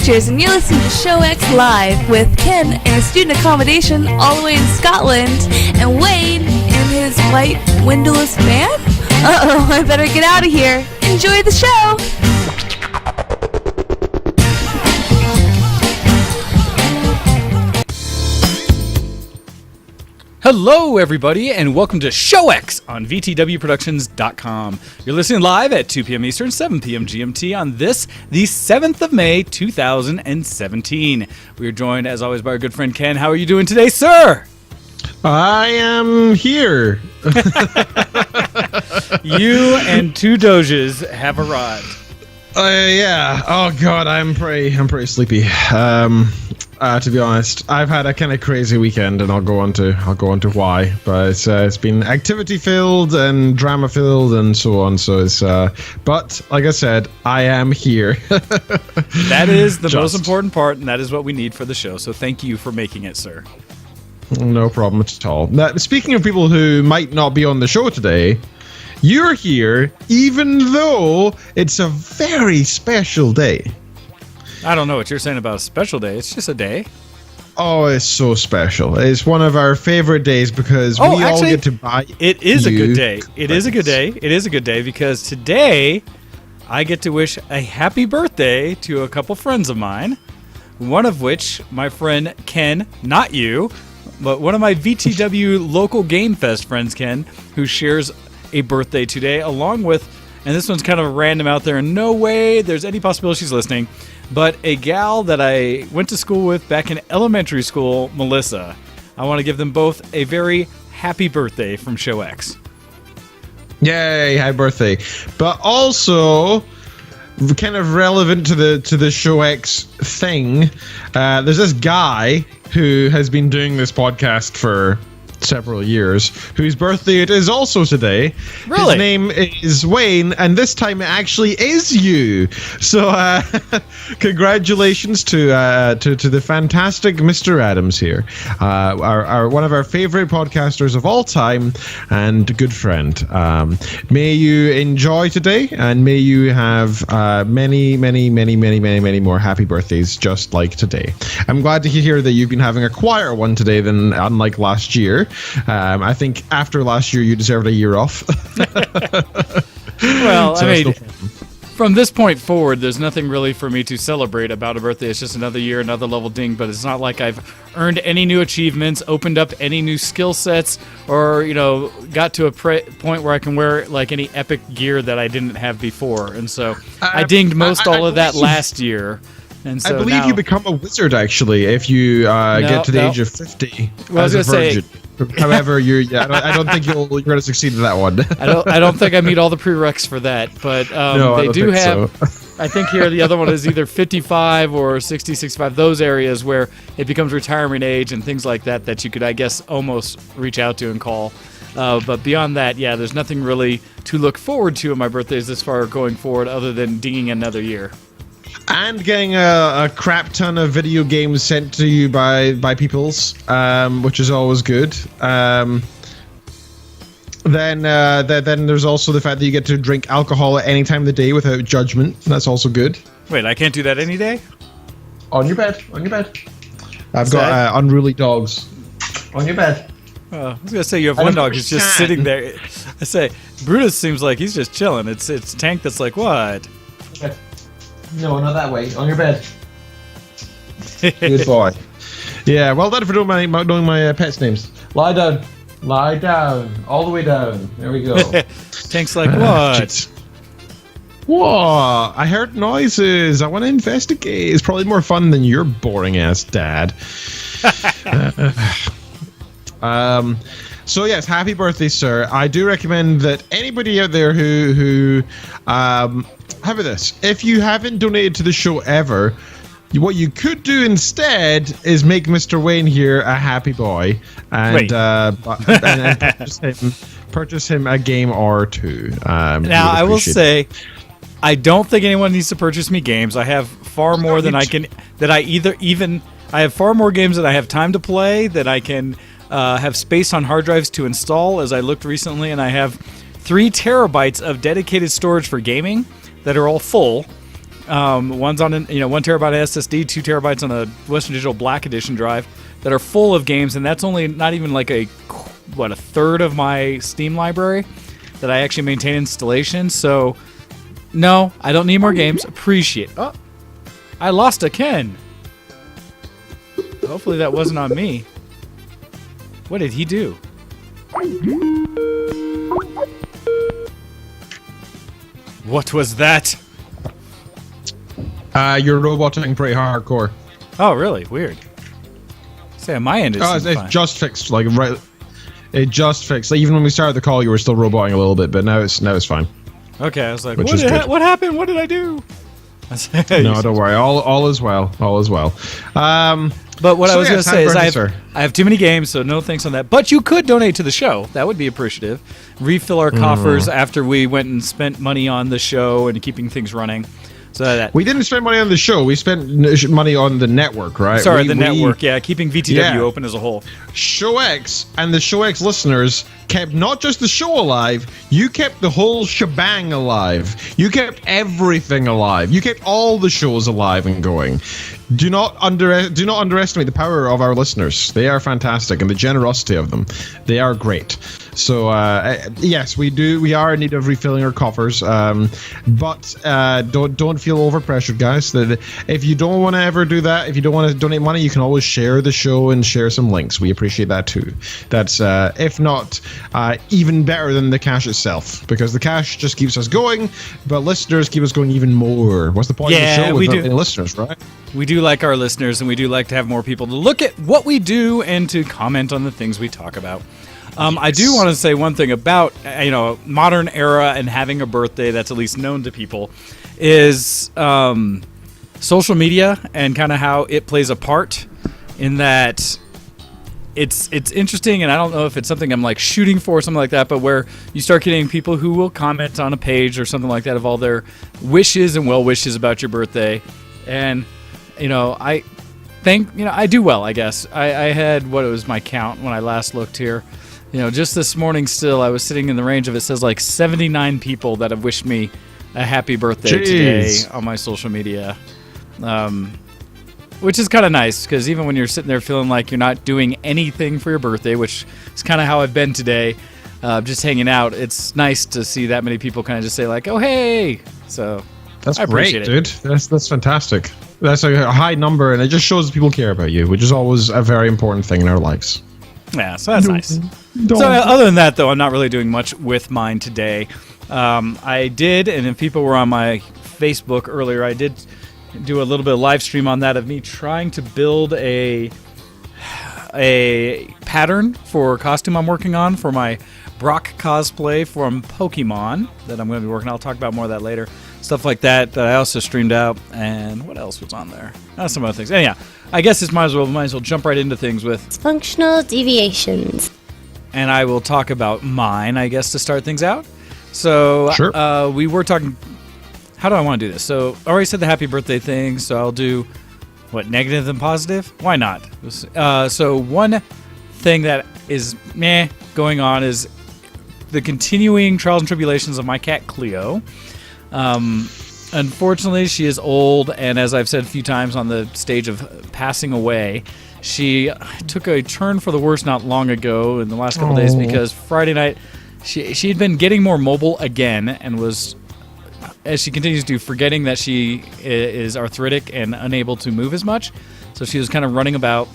Futures, and you're listening to Show X Live with Ken in a student accommodation all the way in Scotland, and Wayne in his white windowless van? Uh-oh, I better get out of here. Enjoy the show! Hello, everybody, and welcome to Show X on VTWProductions.com. You're listening live at 2 p.m. Eastern, 7 p.m. GMT on this, the 7th of May, 2017. We are joined, as always, by our good friend Ken. How are you doing today, sir? I am here. You and two Doges have arrived. Yeah. Oh God, I'm pretty sleepy. To be honest, I've had a kind of crazy weekend, and I'll go on to why. But it's been activity filled and drama filled and so on. So it's but like I said, I am here. That is the most important part, and that is what we need for the show. So thank you for making it, sir. No problem at all. Now, speaking of people who might not be on the show today, you're here even though it's a very special day. I don't know what you're saying about a special day. It's just a day. Oh, it's so special. It's one of our favorite days because we all get to buy. It is a good day. It is a good day. It is a good day because today I get to wish a happy birthday to a couple friends of mine. One of which, my friend Ken, not you, but one of my VTW local Game Fest friends, Ken, who shares a birthday today, along with, and this one's kind of random out there, and no way there's any possibility she's listening, but a gal that I went to school with back in elementary school, Melissa. I want to give them both a very happy birthday from Show X. Yay, happy birthday. But also, kind of relevant to the Show X thing, there's this guy who has been doing this podcast for several years, whose birthday it is also today. Really? His name is Wayne, and this time it actually is you. So congratulations to the fantastic Mr. Adams here, our one of our favorite podcasters of all time and good friend. May you enjoy today, and may you have many more happy birthdays just like today. I'm glad to hear that you've been having a quieter one today than unlike last year. I think after last year, you deserved a year off. Well, so I mean, from this point forward, there's nothing really for me to celebrate about a birthday. It's just another year, another level ding, but it's not like I've earned any new achievements, opened up any new skill sets, or, got to a point where I can wear like any epic gear that I didn't have before. And so I dinged all of that last year. And so I believe you become a wizard, actually, if you get to the age of 50 as a virgin. However, I don't think you're going to succeed in that one. I don't think I meet all the prereqs for that, but they do have. So. I think here the other one is either 55 or 60, 65. Those areas where it becomes retirement age and things like that you could, I guess, almost reach out to and call. But beyond that, yeah, there's nothing really to look forward to on my birthdays this far going forward, other than dinging another year. And getting a crap ton of video games sent to you by peoples, which is always good. Then there's also the fact that you get to drink alcohol at any time of the day without judgment. That's also good. Wait, I can't do that any day? On your bed. I've got unruly dogs. On your bed. I was going to say, you have one dog who's just sitting there. I say, Brutus seems like he's just chilling. It's Tank that's like, what? Okay. No, not that way. On your bed. Good boy. Yeah, well done for knowing my pets' names. Lie down. Lie down. All the way down. There we go. Tank's like, what? What? I heard noises. I want to investigate. It's probably more fun than your boring-ass dad. So yes, happy birthday, sir. I do recommend that anybody out there who how about this? If you haven't donated to the show ever, what you could do instead is make Mr. Wayne here a happy boy and purchase him a game or two. Now, I will say, I don't think anyone needs to purchase me games. I have far more than I can. I have far more games that I have time to play, that I can have space on hard drives to install. As I looked recently, and I have 3 terabytes of dedicated storage for gaming that are all full. One's on 1 terabyte SSD, 2 terabytes on a Western Digital Black Edition drive that are full of games, and that's only not even like a third of my Steam library that I actually maintain installation. So no, I don't need more games. Appreciate. Oh, I lost a Ken. Hopefully that wasn't on me. What did he do? What was that? You're roboting pretty hardcore. Oh, really? Weird. Say, on my end, it's just fixed. Like right, it just fixed. Like, even when we started the call, you were still roboting a little bit, but now it's fine. Okay, I was like, what happened? What did I do? No, don't worry. All is well. All is well. But what I was going to say is I have too many games, so no thanks on that. But you could donate to the show. That would be appreciative. Refill our coffers after we went and spent money on the show and keeping things running. So that we didn't spend money on the show. We spent money on the network, right? Sorry, the network. Yeah, keeping VTW open as a whole. Show X and the Show X listeners kept not just the show alive. You kept the whole shebang alive. You kept everything alive. You kept all the shows alive and going. Do not underestimate the power of our listeners. They are fantastic, and the generosity of them. They are great. So yes, we are in need of refilling our coffers, but don't feel overpressured, guys. That if you don't want to ever do that, if you don't want to donate money, you can always share the show and share some links. We appreciate that too. That's if not even better than the cash itself, because the cash just keeps us going, but listeners keep us going even more. What's the point of the show without any listeners, right? We do like our listeners, and we do like to have more people to look at what we do and to comment on the things we talk about. I do want to say one thing about modern era and having a birthday that's at least known to people is social media and kind of how it plays a part in that. It's interesting, and I don't know if it's something I'm like shooting for or something like that, but where you start getting people who will comment on a page or something like that of all their wishes and well wishes about your birthday, and I think I do well. I guess I had what was my count when I last looked here. Just this morning still, I was sitting in the range of, it says like 79 people that have wished me a happy birthday today on my social media. Which is kind of nice, because even when you're sitting there feeling like you're not doing anything for your birthday, which is kind of how I've been today, just hanging out, it's nice to see that many people kind of just say like, oh, hey. So that's I appreciate great, dude. That's fantastic. That's a high number, and it just shows that people care about you, which is always a very important thing in our lives. Yeah, so that's nice. So other than that, though, I'm not really doing much with mine today. I did, and if people were on my Facebook earlier, I did do a little bit of live stream on that of me trying to build a pattern for a costume I'm working on for my Brock cosplay from Pokemon that I'm going to be working on. I'll talk about more of that later. Stuff like that I also streamed out. And what else was on there? Some other things. Anyhow, I guess this might as well jump right into things with functional deviations. And I will talk about mine, I guess, to start things out. So sure. We were talking. How do I want to do this? So I already said the happy birthday thing, so I'll do what, negative and positive? Why not? So one thing that is going on is the continuing trials and tribulations of my cat Cleo. Unfortunately, she is old, and as I've said a few times on the stage of passing away, she took a turn for the worse not long ago in the last couple days, because Friday night she'd been getting more mobile again and was, as she continues to, forgetting that she is arthritic and unable to move as much. So she was kind of running about,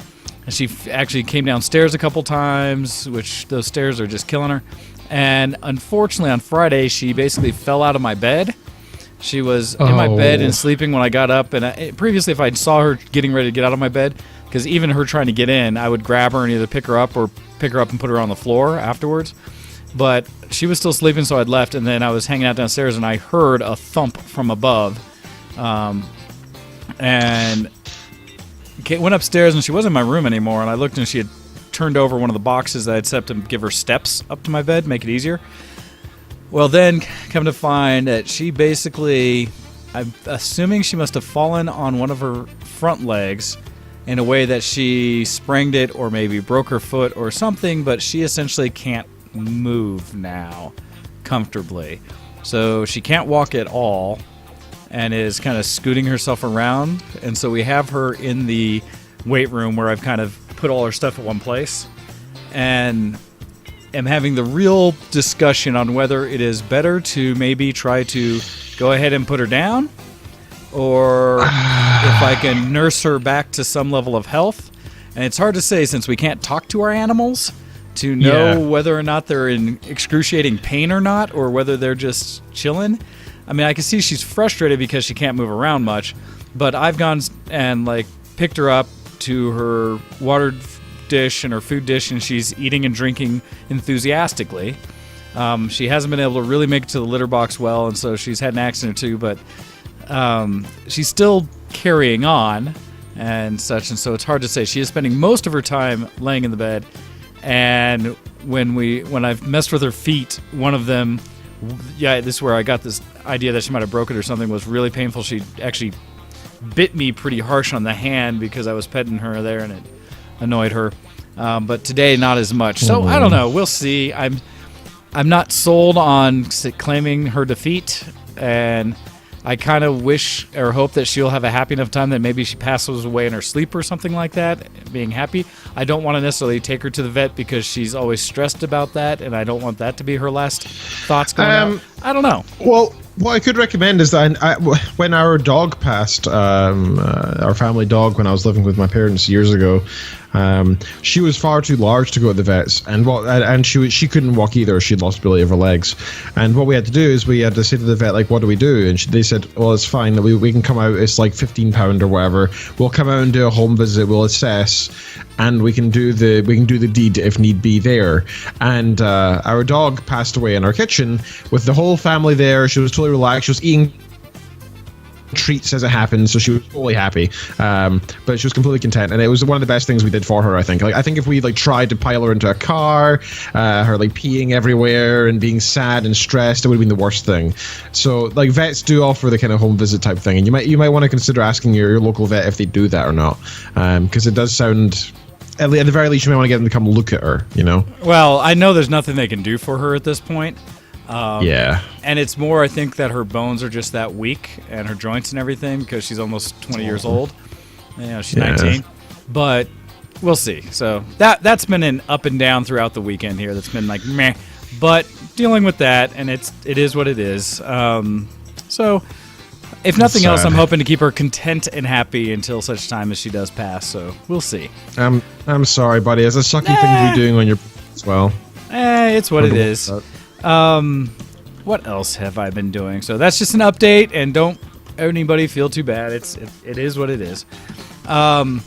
and she actually came downstairs a couple times, which those stairs are just killing her. And unfortunately, on Friday, she basically fell out of my bed. She was in my bed and sleeping when I got up. And previously, if I saw her getting ready to get out of my bed, because even her trying to get in, I would grab her and either pick her up and put her on the floor afterwards. But she was still sleeping, so I'd left, and then I was hanging out downstairs, and I heard a thump from above, and went upstairs, and she wasn't in my room anymore, and I looked, and she had turned over one of the boxes that I'd set up to give her steps up to my bed, make it easier. Well, then, come to find that she basically, I'm assuming she must have fallen on one of her front legs in a way that she sprained it or maybe broke her foot or something, but she essentially can't move now comfortably. So she can't walk at all, and is kind of scooting herself around. And so we have her in the weight room where I've kind of put all her stuff at one place. And am having the real discussion on whether it is better to maybe try to go ahead and put her down, or if I can nurse her back to some level of health. And it's hard to say since we can't talk to our animals to know whether or not they're in excruciating pain or not, or whether they're just chilling. I mean, I can see she's frustrated because she can't move around much, but I've gone and like picked her up to her water dish and her food dish, and she's eating and drinking enthusiastically. She hasn't been able to really make it to the litter box well, and so she's had an accident or two, but she's still carrying on and such, and so it's hard to say. She is spending most of her time laying in the bed, and when I've messed with her feet, one of them, this is where I got this idea that she might have broken it or something, was really painful. She actually bit me pretty harsh on the hand because I was petting her there, and it annoyed her. But today, not as much. So I don't know. We'll see. I'm not sold on claiming her defeat, and I kind of wish or hope that she'll have a happy enough time that maybe she passes away in her sleep or something like that, being happy. I don't want to necessarily take her to the vet because she's always stressed about that, and I don't want that to be her last thoughts going out. I don't know. Well, what I could recommend is that when our dog passed, our family dog, when I was living with my parents years ago, she was far too large to go to the vets, and she couldn't walk either. She'd lost ability of her legs, and what we had to do is we had to say to the vet, like, what do we do? And they said, well, it's fine, we can come out, it's like £15 or whatever, we'll come out and do a home visit, we'll assess, and we can do the deed if need be there. And our dog passed away in our kitchen with the whole family there. She was totally relaxed. She was eating treats as it happened, so she was totally happy, but she was completely content, and it was one of the best things we did for her. I think if we tried to pile her into a car, her peeing everywhere and being sad and stressed, it would have been the worst thing. So vets do offer the kind of home visit type thing, and you might want to consider asking your local vet if they do that or not, because it does sound, at the very least, you might want to get them to come look at her, Well, I know there's nothing they can do for her at this point. And it's more, I think, that her bones are just that weak, and her joints and everything, because she's almost 20 years old. She's 19. But we'll see. So that's been an up and down throughout the weekend here. That's been like meh. But dealing with that, and it is what it is. So if nothing else, I'm hoping to keep her content and happy until such time as she does pass. So we'll see. I'm sorry, buddy. It's a sucky thing to be doing on your as well. It's what it is. What else have I been doing? So that's just an update, and don't anybody feel too bad. It is what it is. Because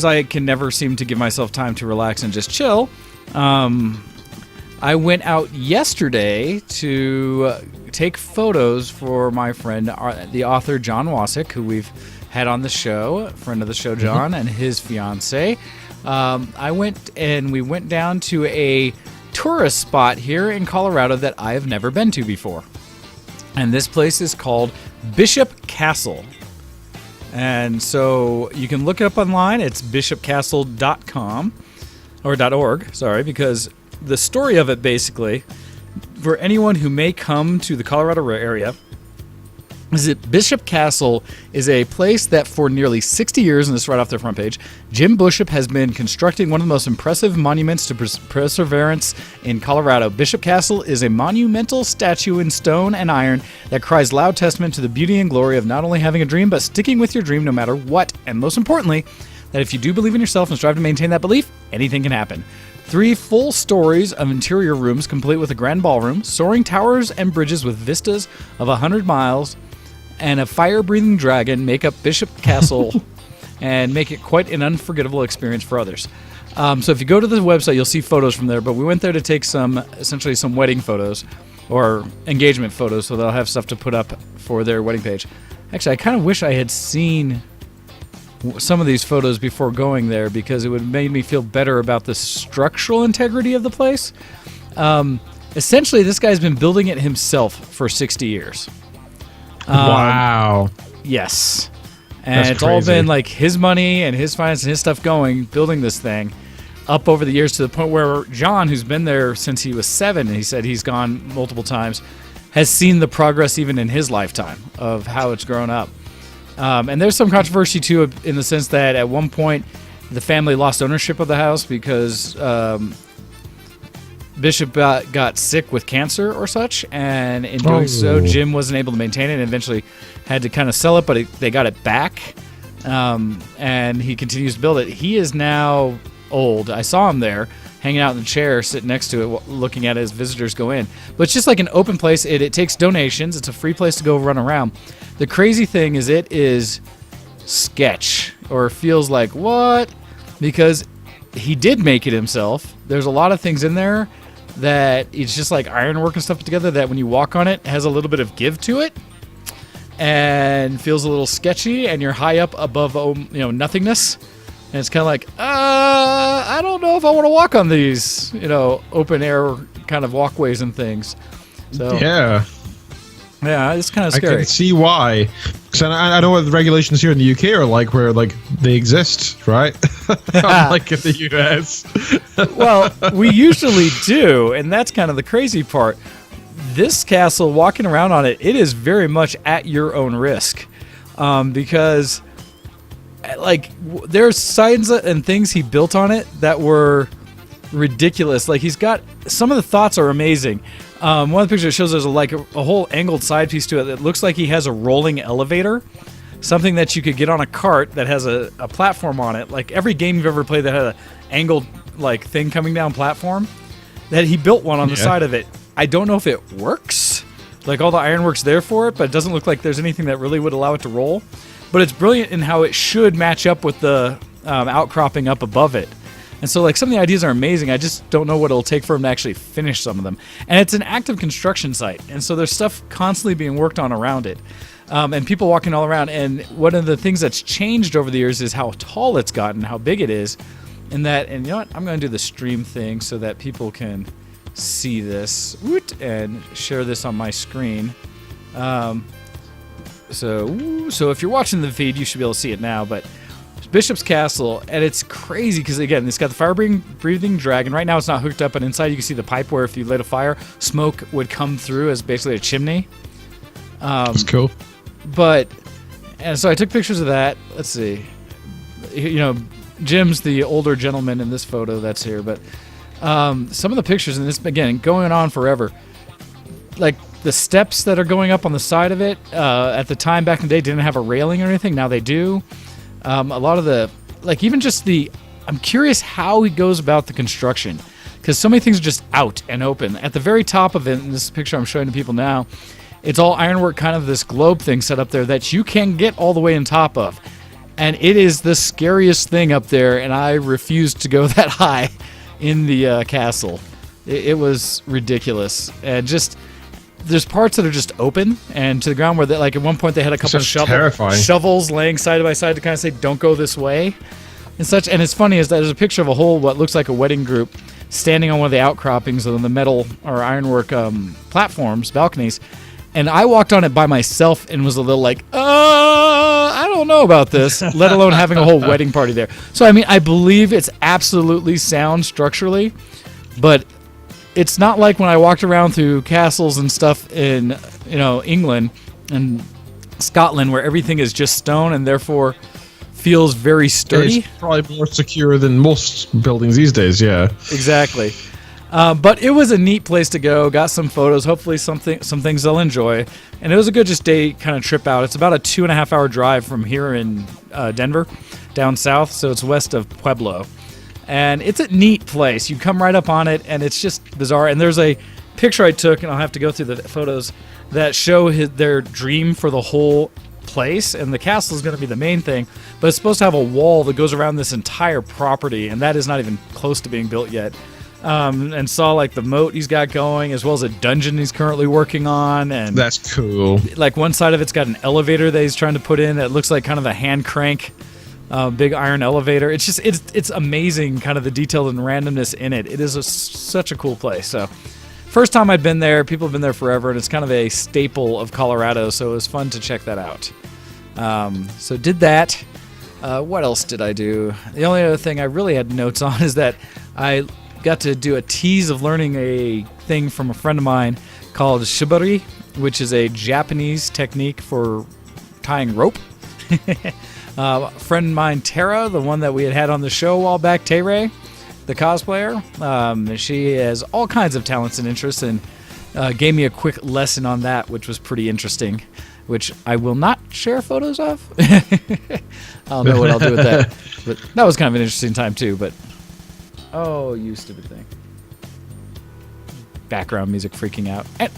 I can never seem to give myself time to relax and just chill. I went out yesterday to take photos for my friend, the author John Wasik, who we've had on the show, friend of the show John, and his fiance. We went down to a tourist spot here in Colorado that I have never been to before. And this place is called Bishop Castle. And so you can look it up online. It's bishopcastle.com or .org, sorry, because the story of it basically, for anyone who may come to the Colorado area, is that Bishop Castle is a place that for nearly 60 years, and this is right off their front page, Jim Bishop has been constructing one of the most impressive monuments to perseverance in Colorado. Bishop Castle is a monumental statue in stone and iron that cries loud testament to the beauty and glory of not only having a dream, but sticking with your dream no matter what. And most importantly, that if you do believe in yourself and strive to maintain that belief, anything can happen. 3 full stories of interior rooms, complete with a grand ballroom, soaring towers and bridges with vistas of 100 miles, and a fire-breathing dragon make up Bishop Castle and make it quite an unforgettable experience for others. So if you go to the website, you'll see photos from there, but we went there to take essentially some wedding photos or engagement photos, so they'll have stuff to put up for their wedding page. Actually, I kind of wish I had seen some of these photos before going there, because it would have made me feel better about the structural integrity of the place. Essentially, this guy's been building it himself for 60 years. Wow. Yes. And That's it's all crazy. been like his money and his finance and his stuff building this thing up over the years, to the point where John, who's been there since he was 7, and he said he's gone multiple times, has seen the progress even in his lifetime of how it's grown up. And there's some controversy too, in the sense that at one point the family lost ownership of the house because Bishop got sick with cancer or such, and in doing so, Jim wasn't able to maintain it and eventually had to kind of sell it, but they got it back, and he continues to build it. He is now old. I saw him there hanging out in the chair, sitting next to it, looking at it as visitors go in. But it's just like an open place. It takes donations. It's a free place to go run around. The crazy thing is it is sketch, or feels like what? Because he did make it himself. There's a lot of things in there that it's just like ironwork and stuff put together that when you walk on it has a little bit of give to it and feels a little sketchy, and you're high up above nothingness. And it's kind of like, I don't know if I want to walk on these, open air kind of walkways and things. So yeah, it's kind of scary. I can see why. Because I know what the regulations here in the UK are like, where like they exist, right? Unlike in the US. Well, we usually do, and that's kind of the crazy part. This castle, walking around on it, it is very much at your own risk, because like there's signs and things he built on it that were ridiculous. Like he's got some of the thoughts are amazing. One of the pictures shows there's a whole angled side piece to it that looks like he has a rolling elevator, something that you could get on a cart that has a platform on it. Like every game you've ever played that had an angled like thing coming down platform, that he built one on the side of it. I don't know if it works. Like all the ironwork's there for it, but it doesn't look like there's anything that really would allow it to roll. But it's brilliant in how it should match up with the outcropping up above it. And so like some of the ideas are amazing. I just don't know what it'll take for him to actually finish some of them. And it's an active construction site. And so there's stuff constantly being worked on around it. And people walking all around. And one of the things that's changed over the years is how tall it's gotten, how big it is. And you know what? I'm going to do the stream thing so that people can see this and share this on my screen. So if you're watching the feed, you should be able to see it now. But Bishop's Castle, and it's crazy because, again, it's got the fire-breathing dragon. Right now it's not hooked up, but inside you can see the pipe where if you lit a fire, smoke would come through as basically a chimney. That's cool. And so I took pictures of that. Let's see. Jim's the older gentleman in this photo that's here, but some of the pictures in this, again, going on forever. Like the steps that are going up on the side of it, at the time back in the day didn't have a railing or anything. Now they do. A lot of I'm curious how he goes about the construction, because so many things are just out and open. At the very top of it, in this picture I'm showing to people now, it's all ironwork, kind of this globe thing set up there that you can get all the way on top of. And it is the scariest thing up there, and I refused to go that high in the castle. It was ridiculous. And just, there's parts that are just open and to the ground where, like, at one point they had a couple of shovels laying side by side to kind of say, don't go this way and such. And it's funny is that there's a picture of a whole, what looks like a wedding group standing on one of the outcroppings on the metal or ironwork platforms, balconies. And I walked on it by myself and was a little like, I don't know about this, let alone having a whole wedding party there. So, I mean, I believe it's absolutely sound structurally, but it's not like when I walked around through castles and stuff in, England and Scotland where everything is just stone and therefore feels very sturdy. It's probably more secure than most buildings these days, yeah. Exactly. But it was a neat place to go. Got some photos. Hopefully some things they'll enjoy. And it was a good just day kind of trip out. It's about a 2.5 hour drive from here in Denver down south. So it's west of Pueblo. And it's a neat place. You come right up on it and it's just bizarre. And there's a picture I took, and I'll have to go through the photos, that show their dream for the whole place. And the castle is going to be the main thing. But it's supposed to have a wall that goes around this entire property. And that is not even close to being built yet. And saw like the moat he's got going, as well as a dungeon he's currently working on. And that's cool. Like one side of it's got an elevator that he's trying to put in that looks like kind of a hand crank, big iron elevator. It's just it's amazing, kind of the detail and randomness in it. It is such a cool place. So first time I'd been there. People have been there forever, and it's kind of a staple of Colorado. So it was fun to check that out. So did that. What else did I do? The only other thing I really had notes on is that I got to do a tease of learning a thing from a friend of mine called shibari, which is a Japanese technique for tying rope. Friend of mine, Tara, the one that we had on the show a while back, Tay-Ray, the cosplayer, she has all kinds of talents and interests, and gave me a quick lesson on that, which was pretty interesting, which I will not share photos of. I don't know what I'll do with that. But that was kind of an interesting time, too. But oh, you stupid thing. Background music freaking out. I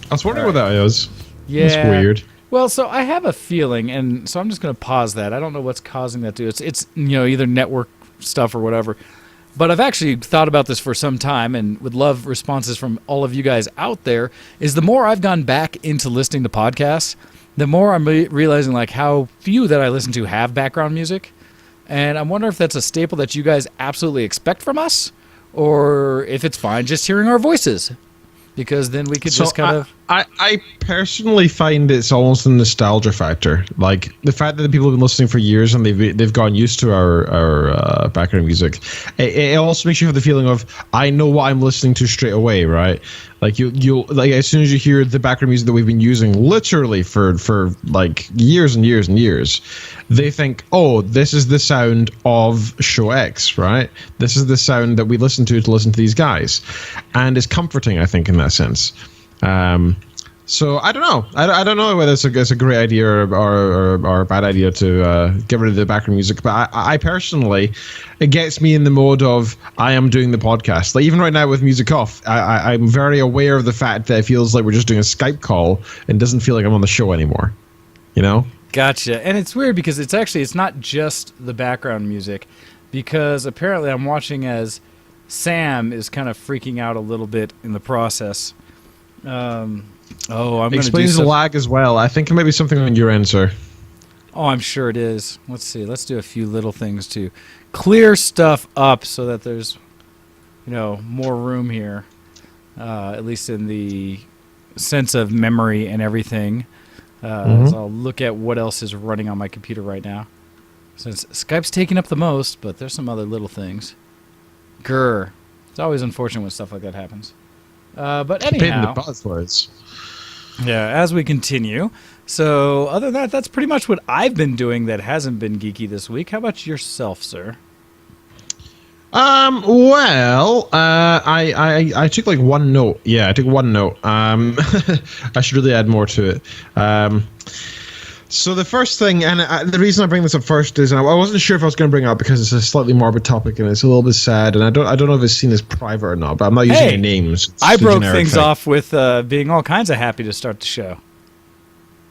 was wondering what that is. Yeah. That's weird. Well, so I have a feeling, and so I'm just going to pause that. I don't know what's causing that to. It's either network stuff or whatever. But I've actually thought about this for some time and would love responses from all of you guys out there. Is the more I've gone back into listening to podcasts, the more I'm realizing like how few that I listen to have background music. And I wonder if that's a staple that you guys absolutely expect from us, or if it's fine just hearing our voices. Because then we could just kind of... I personally find it's almost a nostalgia factor. Like, the fact that the people have been listening for years and they've gotten used to our background music, it also makes you have the feeling of, I know what I'm listening to straight away, right? Like, you'll like as soon as you hear the background music that we've been using literally for like years and years and years, they think, oh, this is the sound of show X, right? This is the sound that we listen to listen to these guys. And it's comforting, I think, in that sense. So I don't know. I don't know whether it's a great idea or a bad idea to get rid of the background music. But I personally, it gets me in the mode of I am doing the podcast. Like even right now with music off, I'm very aware of the fact that it feels like we're just doing a Skype call and doesn't feel like I'm on the show anymore. You know? Gotcha. And it's weird because it's not just the background music, because apparently I'm watching as Sam is kind of freaking out a little bit in the process. I'm going to explains the lag as well. I think it might be something on your end, sir. Oh, I'm sure it is. Let's see. Let's do a few little things to clear stuff up so that there's, more room here, at least in the sense of memory and everything. So I'll look at what else is running on my computer right now. Since Skype's taking up the most, but there's some other little things. Grr. It's always unfortunate when stuff like that happens. But anyhow, yeah, as we continue. So other than that, that's pretty much what I've been doing that hasn't been geeky this week. How about yourself, sir? Well, I took like one note. Yeah, I took one note. I should really add more to it. So the first thing, and the reason I bring this up first is, and I wasn't sure if I was going to bring it up because it's a slightly morbid topic and it's a little bit sad, and I don't know if it's seen as private or not, but I'm not using any names. I broke things off with being all kinds of happy to start the show.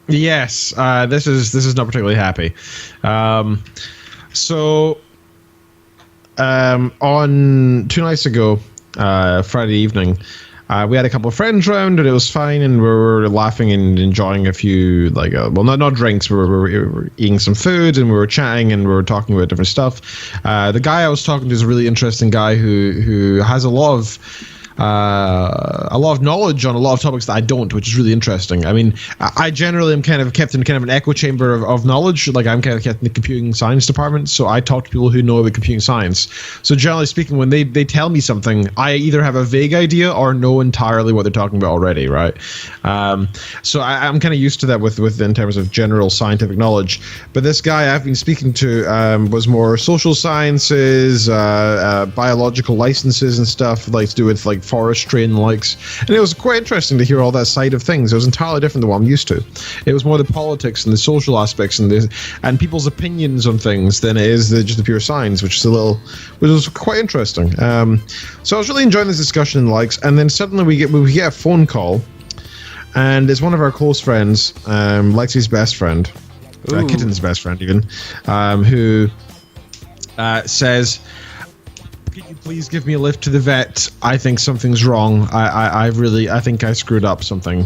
Yes, this is not particularly happy. On 2 nights ago, Friday evening, we had a couple of friends round and it was fine, and we were laughing and enjoying a few, not drinks, we were eating some food and we were chatting and we were talking about different stuff. The guy I was talking to is a really interesting guy who has a lot of knowledge on a lot of topics that I don't, which is really interesting. I mean, I generally am kind of kept in kind of an echo chamber of knowledge. Like I'm kind of kept in the computing science department, so I talk to people who know about computing science. So generally speaking, when they tell me something, I either have a vague idea or know entirely what they're talking about already, right? So I'm kind of used to that with in terms of general scientific knowledge. But this guy I've been speaking to was more social sciences, biological licenses and stuff, like to do with like forestry and the likes, and it was quite interesting to hear all that side of things. It was entirely different than what I'm used to. It was more the politics and the social aspects and people's opinions on things than it is just the pure science, which was quite interesting. So I was really enjoying this discussion and the likes, and then suddenly we get a phone call, and it's one of our close friends, Lexi's best friend, Kitten's best friend even, who says, "Can you please give me a lift to the vet? I think something's wrong. I think I screwed up something,"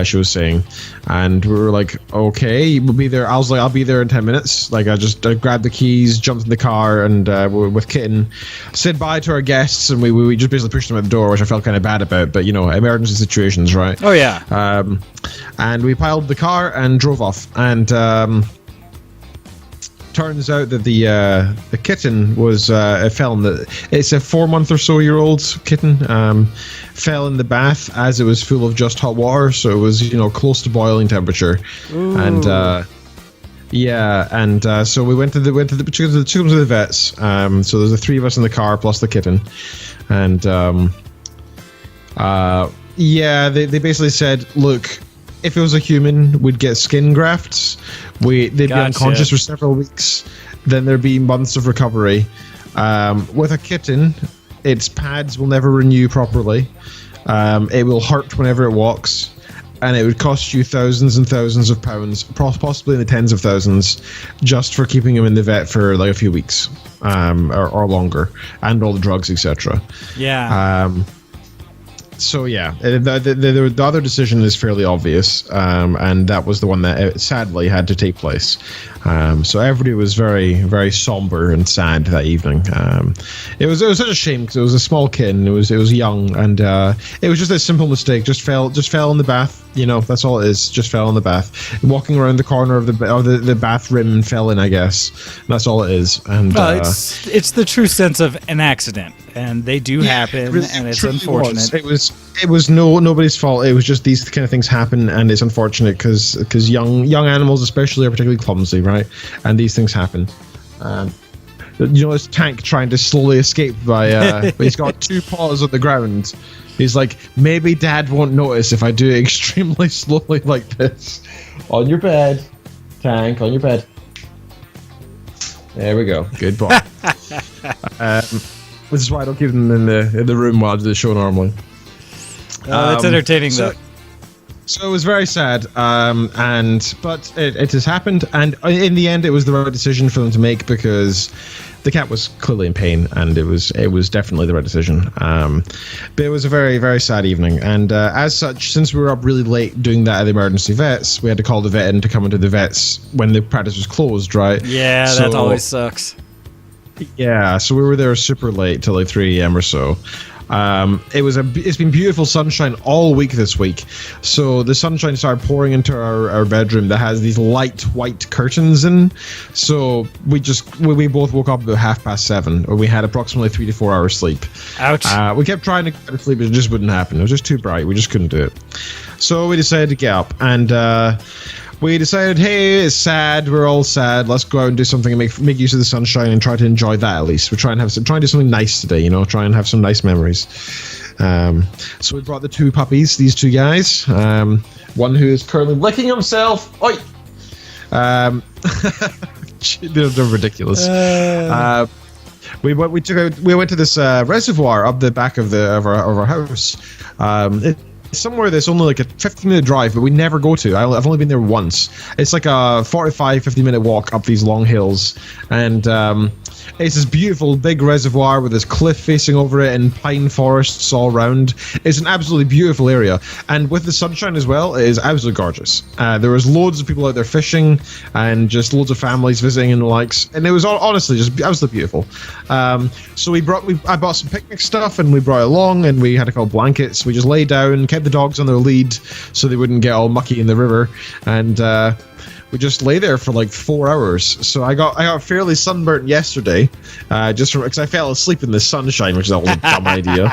she was saying. And we were like, okay, we'll be there. I was like, I'll be there in 10 minutes. Like, I grabbed the keys, jumped in the car, and with Kitten, said bye to our guests, and we just basically pushed them at the door, which I felt kind of bad about, but, emergency situations, right? Oh, yeah. And we piled the car and drove off. And turns out that the kitten was fell in the. It's a 4-month or so year old kitten. Fell in the bath as it was full of just hot water, so it was close to boiling temperature. Ooh. And so we went to the took him to the vets. So there's the 3 of us in the car plus the kitten, and they basically said, look, if it was a human, we'd get skin grafts. They'd be unconscious for several weeks. Then there'd be months of recovery. With a kitten, its pads will never renew properly. It will hurt whenever it walks, and it would cost you thousands and thousands of pounds, possibly in the tens of thousands, just for keeping him in the vet for like a few weeks or longer, and all the drugs, etc. Yeah. So yeah, the other decision is fairly obvious, and that was the one that sadly had to take place. So everybody was very, very somber and sad that evening. It was such a shame because it was a small kitten. It was young, and it was just a simple mistake. Just fell in the bath. That's all it is. Just fell in the bath. Walking around the corner of the bath rim and fell in. I guess that's all it is. And it's the true sense of an accident, and they do happen, and it's unfortunate. It was nobody's fault. It was just these kind of things happen, and it's unfortunate because young animals especially are particularly clumsy, right? And these things happen. This Tank trying to slowly escape by he's got 2 paws on the ground. He's like, maybe Dad won't notice if I do it extremely slowly like this. On your bed, Tank, on your bed. There we go. Good boy. This is why I don't keep them in the room while I do the show normally. That's entertaining, though. So it was very sad, but it has happened, and in the end, it was the right decision for them to make because the cat was clearly in pain, and it was definitely the right decision. But it was a very, very sad evening, and as such, since we were up really late doing that at the emergency vets, we had to call the vet in to come into the vets when the practice was closed, right? Yeah, that always sucks. Yeah, so we were there super late till like 3 a.m. or so. It's been beautiful sunshine all week this week. So the sunshine started pouring into our bedroom that has these light white curtains in. So we both woke up about 7:30, or we had approximately 3 to 4 hours sleep. Ouch. We kept trying to go to sleep, but it just wouldn't happen. It was just too bright. We just couldn't do it. So we decided to get up, and we decided, hey, it's sad. We're all sad. Let's go out and do something and make use of the sunshine and try to enjoy that at least. We're trying to do something nice today, try and have some nice memories. So we brought the 2 puppies, these 2 guys. One who is currently licking himself. Oi! They're ridiculous. We went to this reservoir up the back of our house. Somewhere that's only like a 15-minute drive, but we never go to. I've only been there once. It's like a 50-minute walk up these long hills, and it's this beautiful big reservoir with this cliff facing over it and pine forests all around. It's an absolutely beautiful area, and with the sunshine as well, it is absolutely gorgeous. There was loads of people out there fishing, and just loads of families visiting and the likes, and it was honestly just absolutely beautiful. So I bought some picnic stuff, and we brought it along, and we had a couple blankets. We just lay down, kept the dogs on their lead so they wouldn't get all mucky in the river, and we just lay there for like 4 hours. So I got fairly sunburnt yesterday, just because I fell asleep in the sunshine, which is a dumb idea.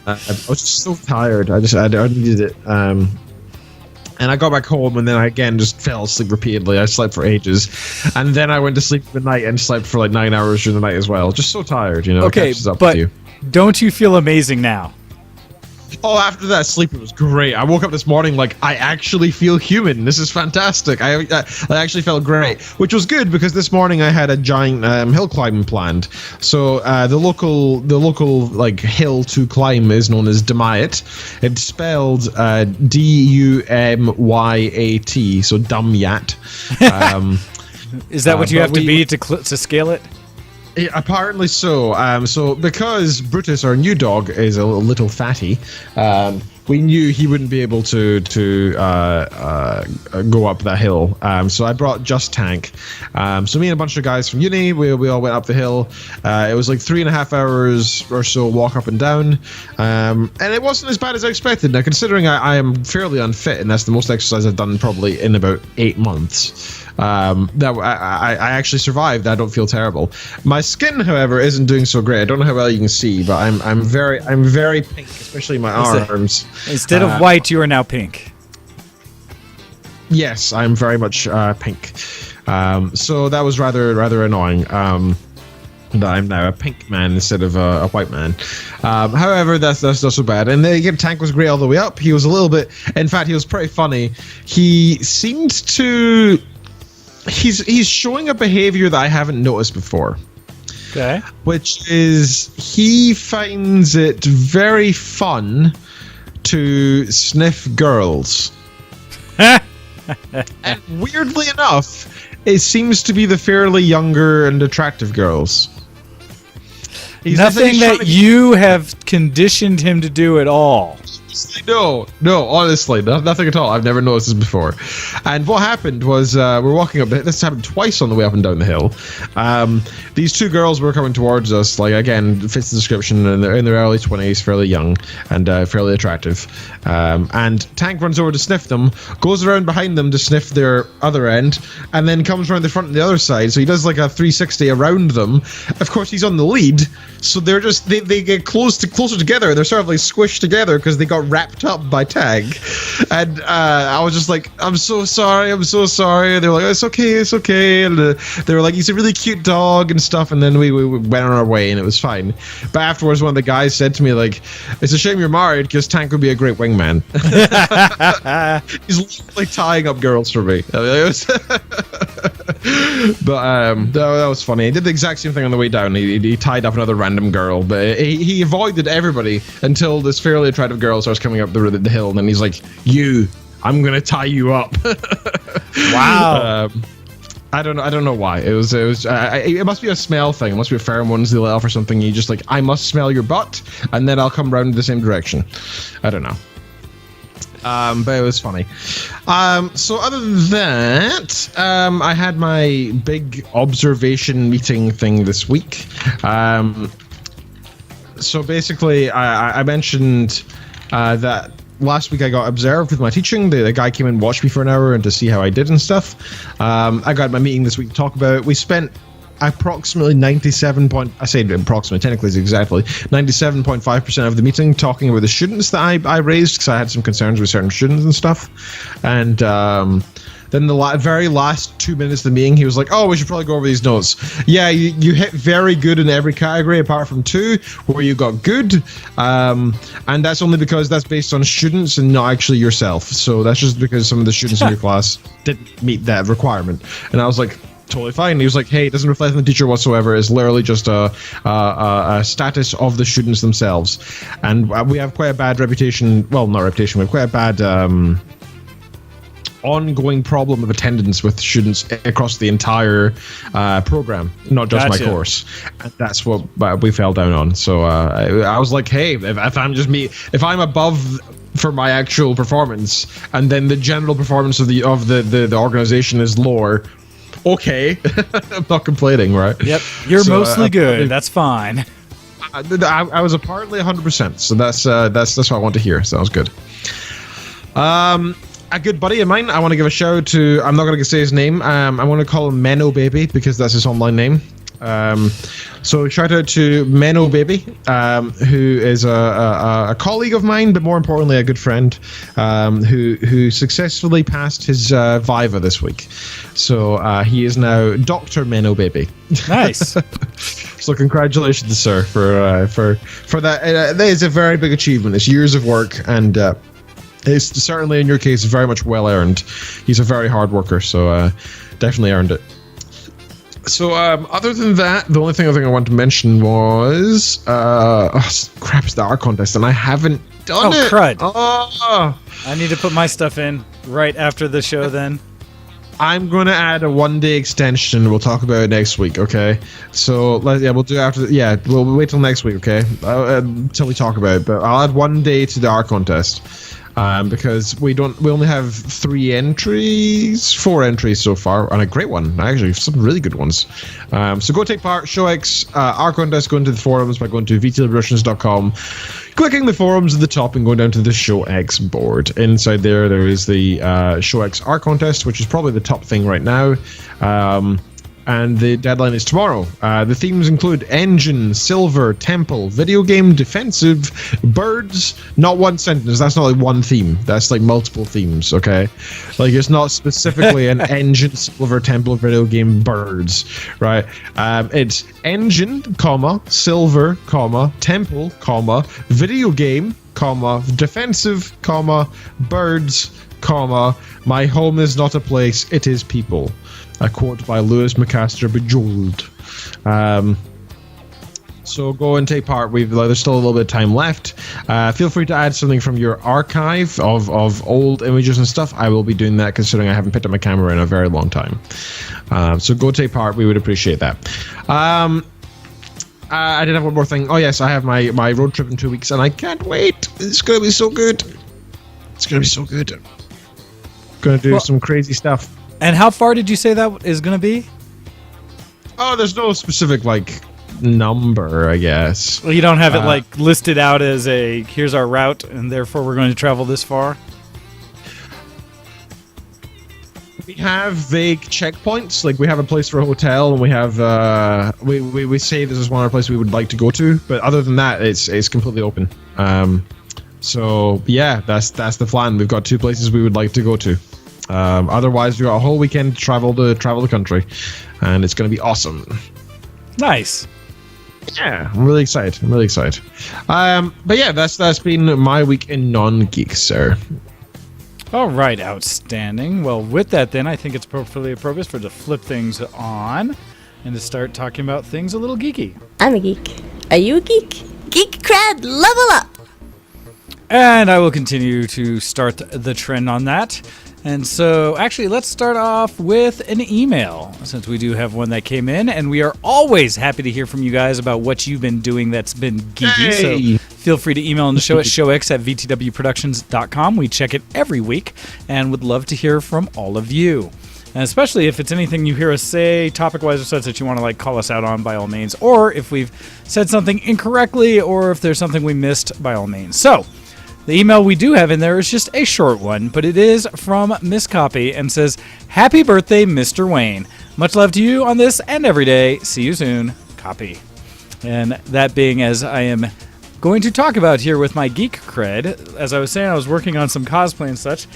I was just so tired. I needed it. And I got back home, and then I again just fell asleep repeatedly. I slept for ages, and then I went to sleep at night and slept for like 9 hours during the night as well. Just so tired, Okay, but don't you feel amazing now? Oh, after that sleep, it was great. I woke up this morning like, I actually feel human. This is fantastic. I actually felt great, which was good because this morning I had a giant hill climb planned. So the local like hill to climb is known as Dumyat. It's spelled Dumyat, so Dumyat. Is that what you have to be to scale it? Yeah, apparently so. So because Brutus, our new dog, is a little fatty, we knew he wouldn't be able to go up that hill. So I brought just Tank. So me and a bunch of guys from uni, we all went up the hill. It was like 3.5 hours or so walk up and down, and it wasn't as bad as I expected. Now, considering I am fairly unfit, and that's the most exercise I've done probably in about 8 months. that I actually survived. I don't feel terrible. My skin, however, isn't doing so great. I don't know how well you can see, but I'm very pink, especially my arms. Instead of white, you are now pink. Yes, I'm very much pink. So that was rather annoying. That I'm now a pink man instead of a white man. However, that's not so bad. And the tank was great all the way up. He was a little bit. In fact, he was pretty funny. He seemed to. He's showing a behavior that I haven't noticed before. Okay. Which is he finds it very fun to sniff girls. And weirdly enough, it seems to be the fairly younger and attractive girls. Nothing that you have conditioned him to do at all. No, honestly, nothing at all. I've never noticed this before. And what happened was we're walking up. This happened twice on the way up and down the hill. These two girls were coming towards us. Like, again, fits the description. And they're in their early 20s, fairly young and fairly attractive. And Tank runs over to sniff them, goes around behind them to sniff their other end, and then comes around the front and the other side. So he does like a 360 around them. Of course, he's on the lead, so they're just they get closer together. They're sort of like squished together because they got wrapped up by Tag. And I was just like, I'm so sorry. They're like, it's okay. And they were like, he's a really cute dog and stuff. And then we went on our way and it was fine. But afterwards, one of the guys said to me, like, it's a shame you're married because Tank would be a great wingman. He's literally tying up girls for me. But that was funny. He did the exact same thing on the way down. He tied up another random girl, but he avoided everybody until this fairly attractive girl starts coming up the hill, and then he's like, I'm gonna tie you up. Wow. I don't know why. It must be a smell thing. It must be a pheromones they let off or something. You just like, I must smell your butt, and then I'll come round the same direction. I don't know. But it was funny. So other than that, I had my big observation meeting thing this week. So basically, I mentioned that last week I got observed with my teaching. The guy came and watched me for an hour and to see how I did and stuff. I got my meeting this week to talk about it. We spent approximately 97.5% of the meeting talking about the students that I raised, because I had some concerns with certain students and stuff. And then the very last 2 minutes of the meeting, he was like, oh, we should probably go over these notes. Yeah, you hit very good in every category apart from 2 where you got good, and that's only because that's based on students and not actually yourself. So that's just because some of the students in your class didn't meet that requirement. And I was like, totally fine. He was like, hey, it doesn't reflect on the teacher whatsoever. It's literally just a status of the students themselves. And we have quite a bad reputation. Well, not reputation. We have quite a bad ongoing problem of attendance with students across the entire program, not just my course. And that's what we fell down on. So I was like, hey, if I'm just if I'm above for my actual performance, and then the general performance of the organization is lower, okay. I'm not complaining, right? Yep, you're mostly good. That's fine. I was apparently 100%, so that's what I want to hear. Sounds good. A good buddy of mine, I want to give a shout out to. I'm not going to say his name. I want to call him Menno Baby because that's his online name. So shout out to Menno Baby, who is a colleague of mine, but more importantly a good friend, who successfully passed his Viva this week. So he is now Dr. Menno Baby. Nice. So congratulations, sir, for that. That is a very big achievement. It's years of work, and it's certainly in your case very much well earned. He's a very hard worker, so definitely earned it. So other than that, the only thing I wanted to mention was crap, it's the art contest, and I haven't done it. Crud. Oh, I need to put my stuff in right after the show then. I'm going to add a 1-day extension. We'll talk about it next week, okay? So, we'll do after... we'll wait till next week, okay? Until we talk about it. But I'll add 1 day to the art contest. Because we only have 4 entries so far, and a great one, actually, some really good ones. So go take part, show X, our contest, go into the forums by going to vtlibertions.com. clicking the forums at the top and going down to the Show X board. Inside there is the Show X art contest, which is probably the top thing right now. And the deadline is tomorrow. The themes include engine, silver, temple, video game, defensive, birds. Not one sentence. That's not like one theme. That's like multiple themes, okay? Like it's not specifically an engine, silver, temple, video game, birds, right? It's engine, comma, silver, comma, temple, comma, video game, comma, defensive, comma, birds, comma, my home is not a place, it is people. A quote by Lewis McCaster Bejeweled. So go and take part. There's still a little bit of time left. Feel free to add something from your archive of old images and stuff. I will be doing that considering I haven't picked up my camera in a very long time. So go take part. We would appreciate that. I did have one more thing. Oh yes, I have my road trip in 2 weeks and I can't wait. It's going to be so good. It's going to be so good. Going to do some crazy stuff. And how far did you say that is going to be? Oh, there's no specific, like, number, I guess. Well, you don't have it, like, listed out as here's our route, and therefore we're going to travel this far? We have vague checkpoints. Like, we have a place for a hotel, and we have, we say this is one of our places we would like to go to, but other than that, it's completely open. So, yeah, that's the plan. We've got 2 places we would like to go to. Otherwise, we got a whole weekend to travel the country, and it's going to be awesome. Nice. Yeah, I'm really excited. But yeah, that's been my week in non-geek, sir. All right, outstanding. Well, with that, then, I think it's perfectly appropriate for to flip things on and to start talking about things a little geeky. I'm a geek. Are you a geek? Geek cred, level up! And I will continue to start the trend on that. And so, actually, let's start off with an email, since we do have one that came in. And we are always happy to hear from you guys about what you've been doing that's been geeky. Hey. So feel free to email on the show at showx@vtwproductions.com. We check it every week and would love to hear from all of you. And especially if it's anything you hear us say, topic-wise or such, that you want to call us out on, by all means. Or if we've said something incorrectly, or if there's something we missed, by all means. So the email we do have in there is just a short one, but it is from Miss Copy and says, "Happy birthday, Mr. Wayne. Much love to you on this and every day. See you soon, Copy." And that being, as I am going to talk about here with my geek cred, as I was saying, I was working on some cosplay and such.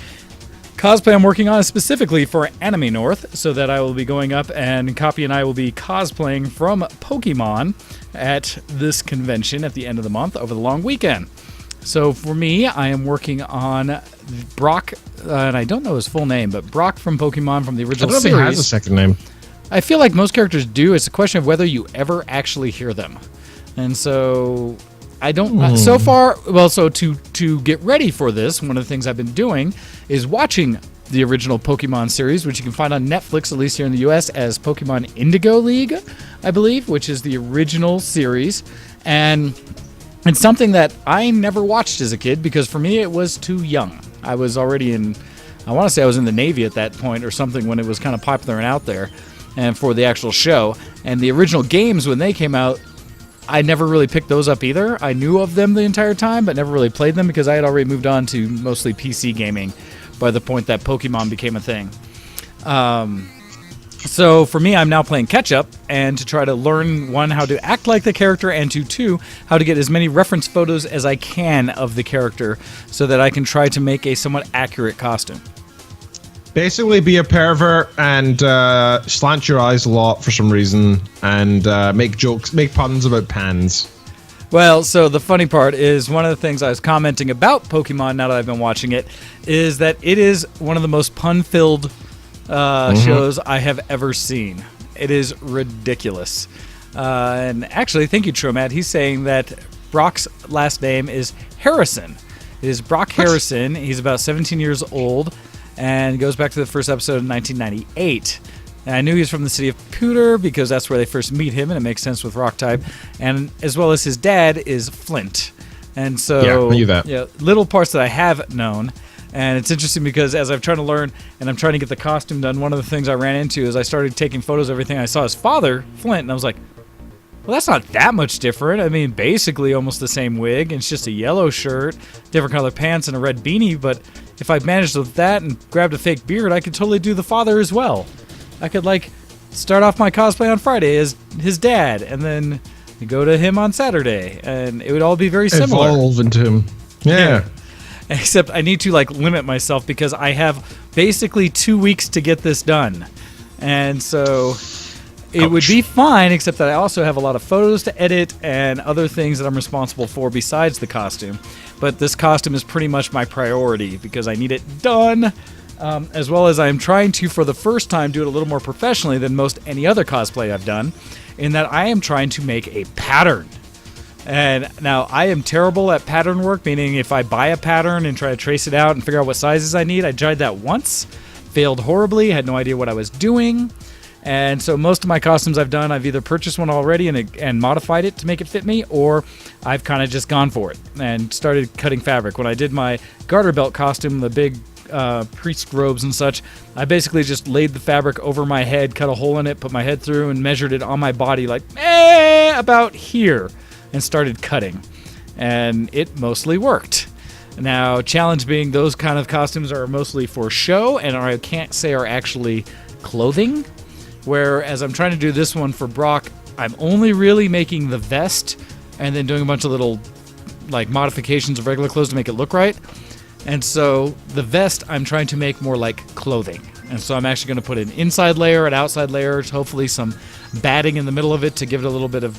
Cosplay I'm working on is specifically for Anime North, so that I will be going up and Copy and I will be cosplaying from Pokemon at this convention at the end of the month over the long weekend. So for me, I am working on Brock, and I don't know his full name, but Brock from Pokemon from the original series. I don't know if he has a second name. I feel like most characters do. It's a question of whether you ever actually hear them. And so I don't, so far, well, so to get ready for this, one of the things I've been doing is watching the original Pokemon series, which you can find on Netflix, at least here in the US, as Pokemon Indigo League, I believe, which is the original series. And it's something that I never watched as a kid because for me it was too young. I was already I want to say I was in the Navy at that point or something when it was kind of popular and out there, and for the actual show. And the original games, when they came out, I never really picked those up either. I knew of them the entire time, but never really played them because I had already moved on to mostly PC gaming by the point that Pokemon became a thing. So for me, I'm now playing catch-up, and to try to learn, 1, how to act like the character, and 2, how to get as many reference photos as I can of the character so that I can try to make a somewhat accurate costume. Basically, be a pervert and slant your eyes a lot for some reason, and make puns about pans. Well, so the funny part is one of the things I was commenting about Pokemon now that I've been watching it is that it is one of the most pun-filled shows I have ever seen. It is ridiculous. And actually, thank you, Tromat. He's saying that Brock's last name is Harrison. It is Brock Harrison. He's about 17 years old and goes back to the first episode in 1998. And I knew he was from the city of Pewter because that's where they first meet him, and it makes sense with rock type. And as well as his dad is Flint. And so, yeah, I knew that. Yeah, little parts that I have known. And it's interesting because as I'm trying to learn and I'm trying to get the costume done, one of the things I ran into is I started taking photos of everything. I saw his father, Flint, and I was like, well, that's not that much different. I mean, basically almost the same wig. It's just a yellow shirt, different color pants, and a red beanie. But if I managed with that and grabbed a fake beard, I could totally do the father as well. I could, like, start off my cosplay on Friday as his dad, and then go to him on Saturday, and it would all be very similar. Evolve into him. Yeah. Except I need to, like, limit myself because I have basically 2 weeks to get this done. And so it would be fine, except that I also have a lot of photos to edit and other things that I'm responsible for besides the costume. But this costume is pretty much my priority because I need it done, as well as I'm trying to, for the first time, do it a little more professionally than most any other cosplay I've done, in that I am trying to make a pattern. And now I am terrible at pattern work, meaning if I buy a pattern and try to trace it out and figure out what sizes I need, I tried that once, failed horribly, had no idea what I was doing. And so most of my costumes I've done, I've either purchased one already and modified it to make it fit me, or I've kind of just gone for it and started cutting fabric. When I did my garter belt costume, the big priest robes and such, I basically just laid the fabric over my head, cut a hole in it, put my head through, and measured it on my body like, about here, and started cutting. And it mostly worked. Now, challenge being those kind of costumes are mostly for show, and I can't say are actually clothing. Whereas I'm trying to do this one for Brock, I'm only really making the vest and then doing a bunch of little like modifications of regular clothes to make it look right. And so the vest I'm trying to make more like clothing. And so I'm actually going to put an inside layer, an outside layer, hopefully some batting in the middle of it to give it a little bit of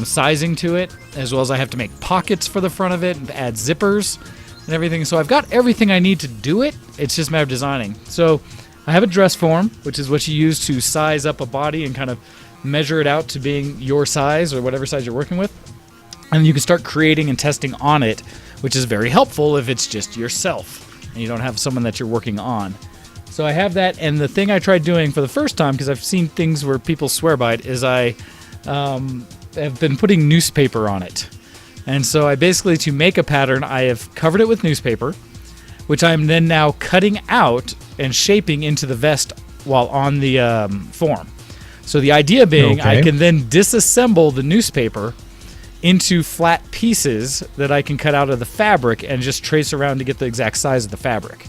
sizing to it, as well as I have to make pockets for the front of it and add zippers and everything. So I've got everything I need to do it. It's just a matter of designing. So I have a dress form, which is what you use to size up a body and kind of measure it out to being your size or whatever size you're working with. And you can start creating and testing on it, which is very helpful if it's just yourself and you don't have someone that you're working on. So I have that, and the thing I tried doing for the first time, because I've seen things where people swear by it, is I have been putting newspaper on it. And so I basically, to make a pattern, I have covered it with newspaper, which I'm then now cutting out and shaping into the vest while on the form. So the idea being I can then disassemble the newspaper into flat pieces that I can cut out of the fabric and just trace around to get the exact size of the fabric.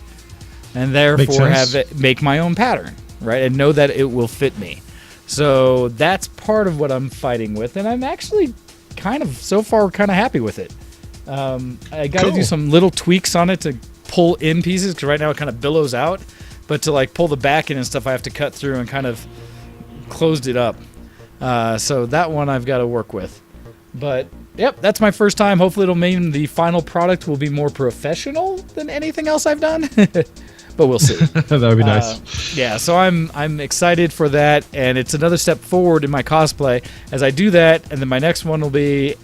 And therefore make my own pattern, right? And know that it will fit me. So that's part of what I'm fighting with, and I'm actually so far kind of happy with it. I got to do some little tweaks on it to pull in pieces, because right now it kind of billows out, but to like pull the back in and stuff I have to cut through and kind of closed it up. So that one I've got to work with. But yep, that's my first time. Hopefully it'll mean the final product will be more professional than anything else I've done. But we'll see. That would be nice. Yeah, so I'm excited for that, and it's another step forward in my cosplay as I do that. And then my next one will be,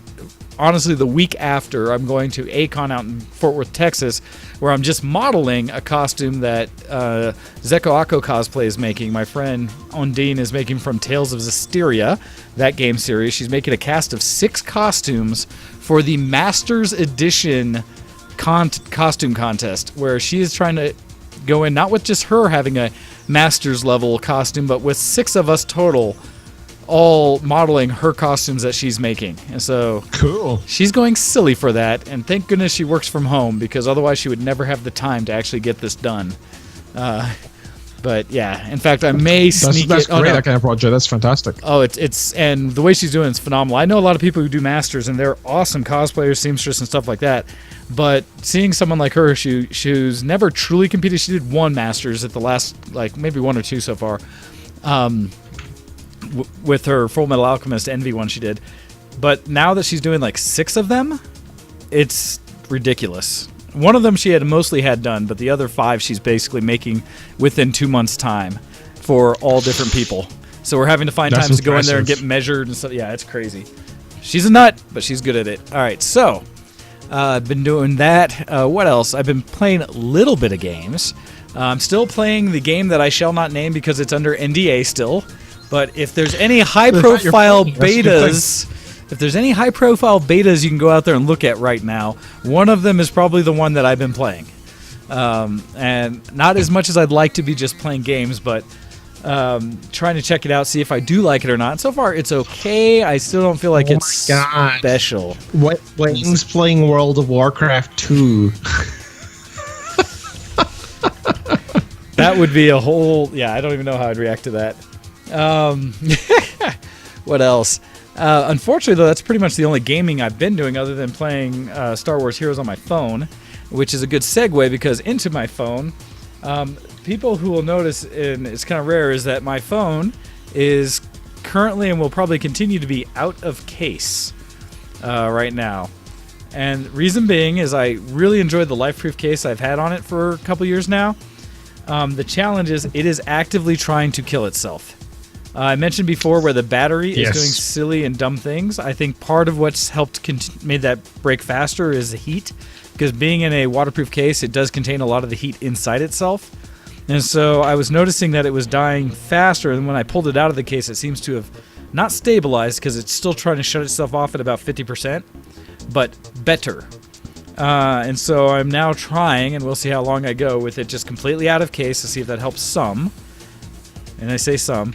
honestly, the week after. I'm going to A-Kon out in Fort Worth, Texas, where I'm just modeling a costume that Zeko Ako Cosplay is making. My friend Ondine is making from Tales of Zestiria, that game series. She's making a cast of 6 costumes for the Masters Edition costume contest, where she is trying to go in, not with just her having a Masters level costume, but with 6 of us total, all modeling her costumes that she's making. And so she's going silly for that, and thank goodness she works from home, because otherwise she would never have the time to actually get this done. But yeah, in fact, I may sneak That's it. great, that kind of project. That's fantastic. Oh, it's and the way she's doing it's phenomenal. I know a lot of people who do Masters, and they're awesome cosplayers, seamstress, and stuff like that. But seeing someone like her, who's never truly competed, she did 1 Masters at the last, like maybe 1 or 2 so far, with her Full Metal Alchemist Envy one she did. But now that she's doing like 6 of them, it's ridiculous. One of them she had mostly had done, but the other 5 she's basically making within 2 months' time for all different people. So we're having to find times to go in there and get measured and stuff. Yeah, it's crazy. She's a nut, but she's good at it. All right, so I've been doing that. What else? I've been playing a little bit of games. I'm still playing the game that I shall not name because it's under NDA still. But if there's any high-profile betas, you can go out there and look at right now. One of them is probably the one that I've been playing, and not as much as I'd like to be just playing games, but trying to check it out, see if I do like it or not. So far, it's okay. I still don't feel like it's special. Wayne's playing World of Warcraft 2. That would be a whole... Yeah, I don't even know how I'd react to that. What else? Unfortunately, though, that's pretty much the only gaming I've been doing other than playing Star Wars Heroes on my phone, which is a good segue because into my phone... people who will notice, and it's kind of rare, is that my phone is currently and will probably continue to be out of case right now. And reason being is I really enjoyed the LifeProof case I've had on it for a couple years now. The challenge is it is actively trying to kill itself. I mentioned before where the battery is doing silly and dumb things. I think part of what's helped made that break faster is the heat. Because being in a waterproof case, it does contain a lot of the heat inside itself. And so I was noticing that it was dying faster, and when I pulled it out of the case, it seems to have not stabilized because it's still trying to shut itself off at about 50%, but better. And so I'm now trying, and we'll see how long I go with it just completely out of case to see if that helps some. And I say some.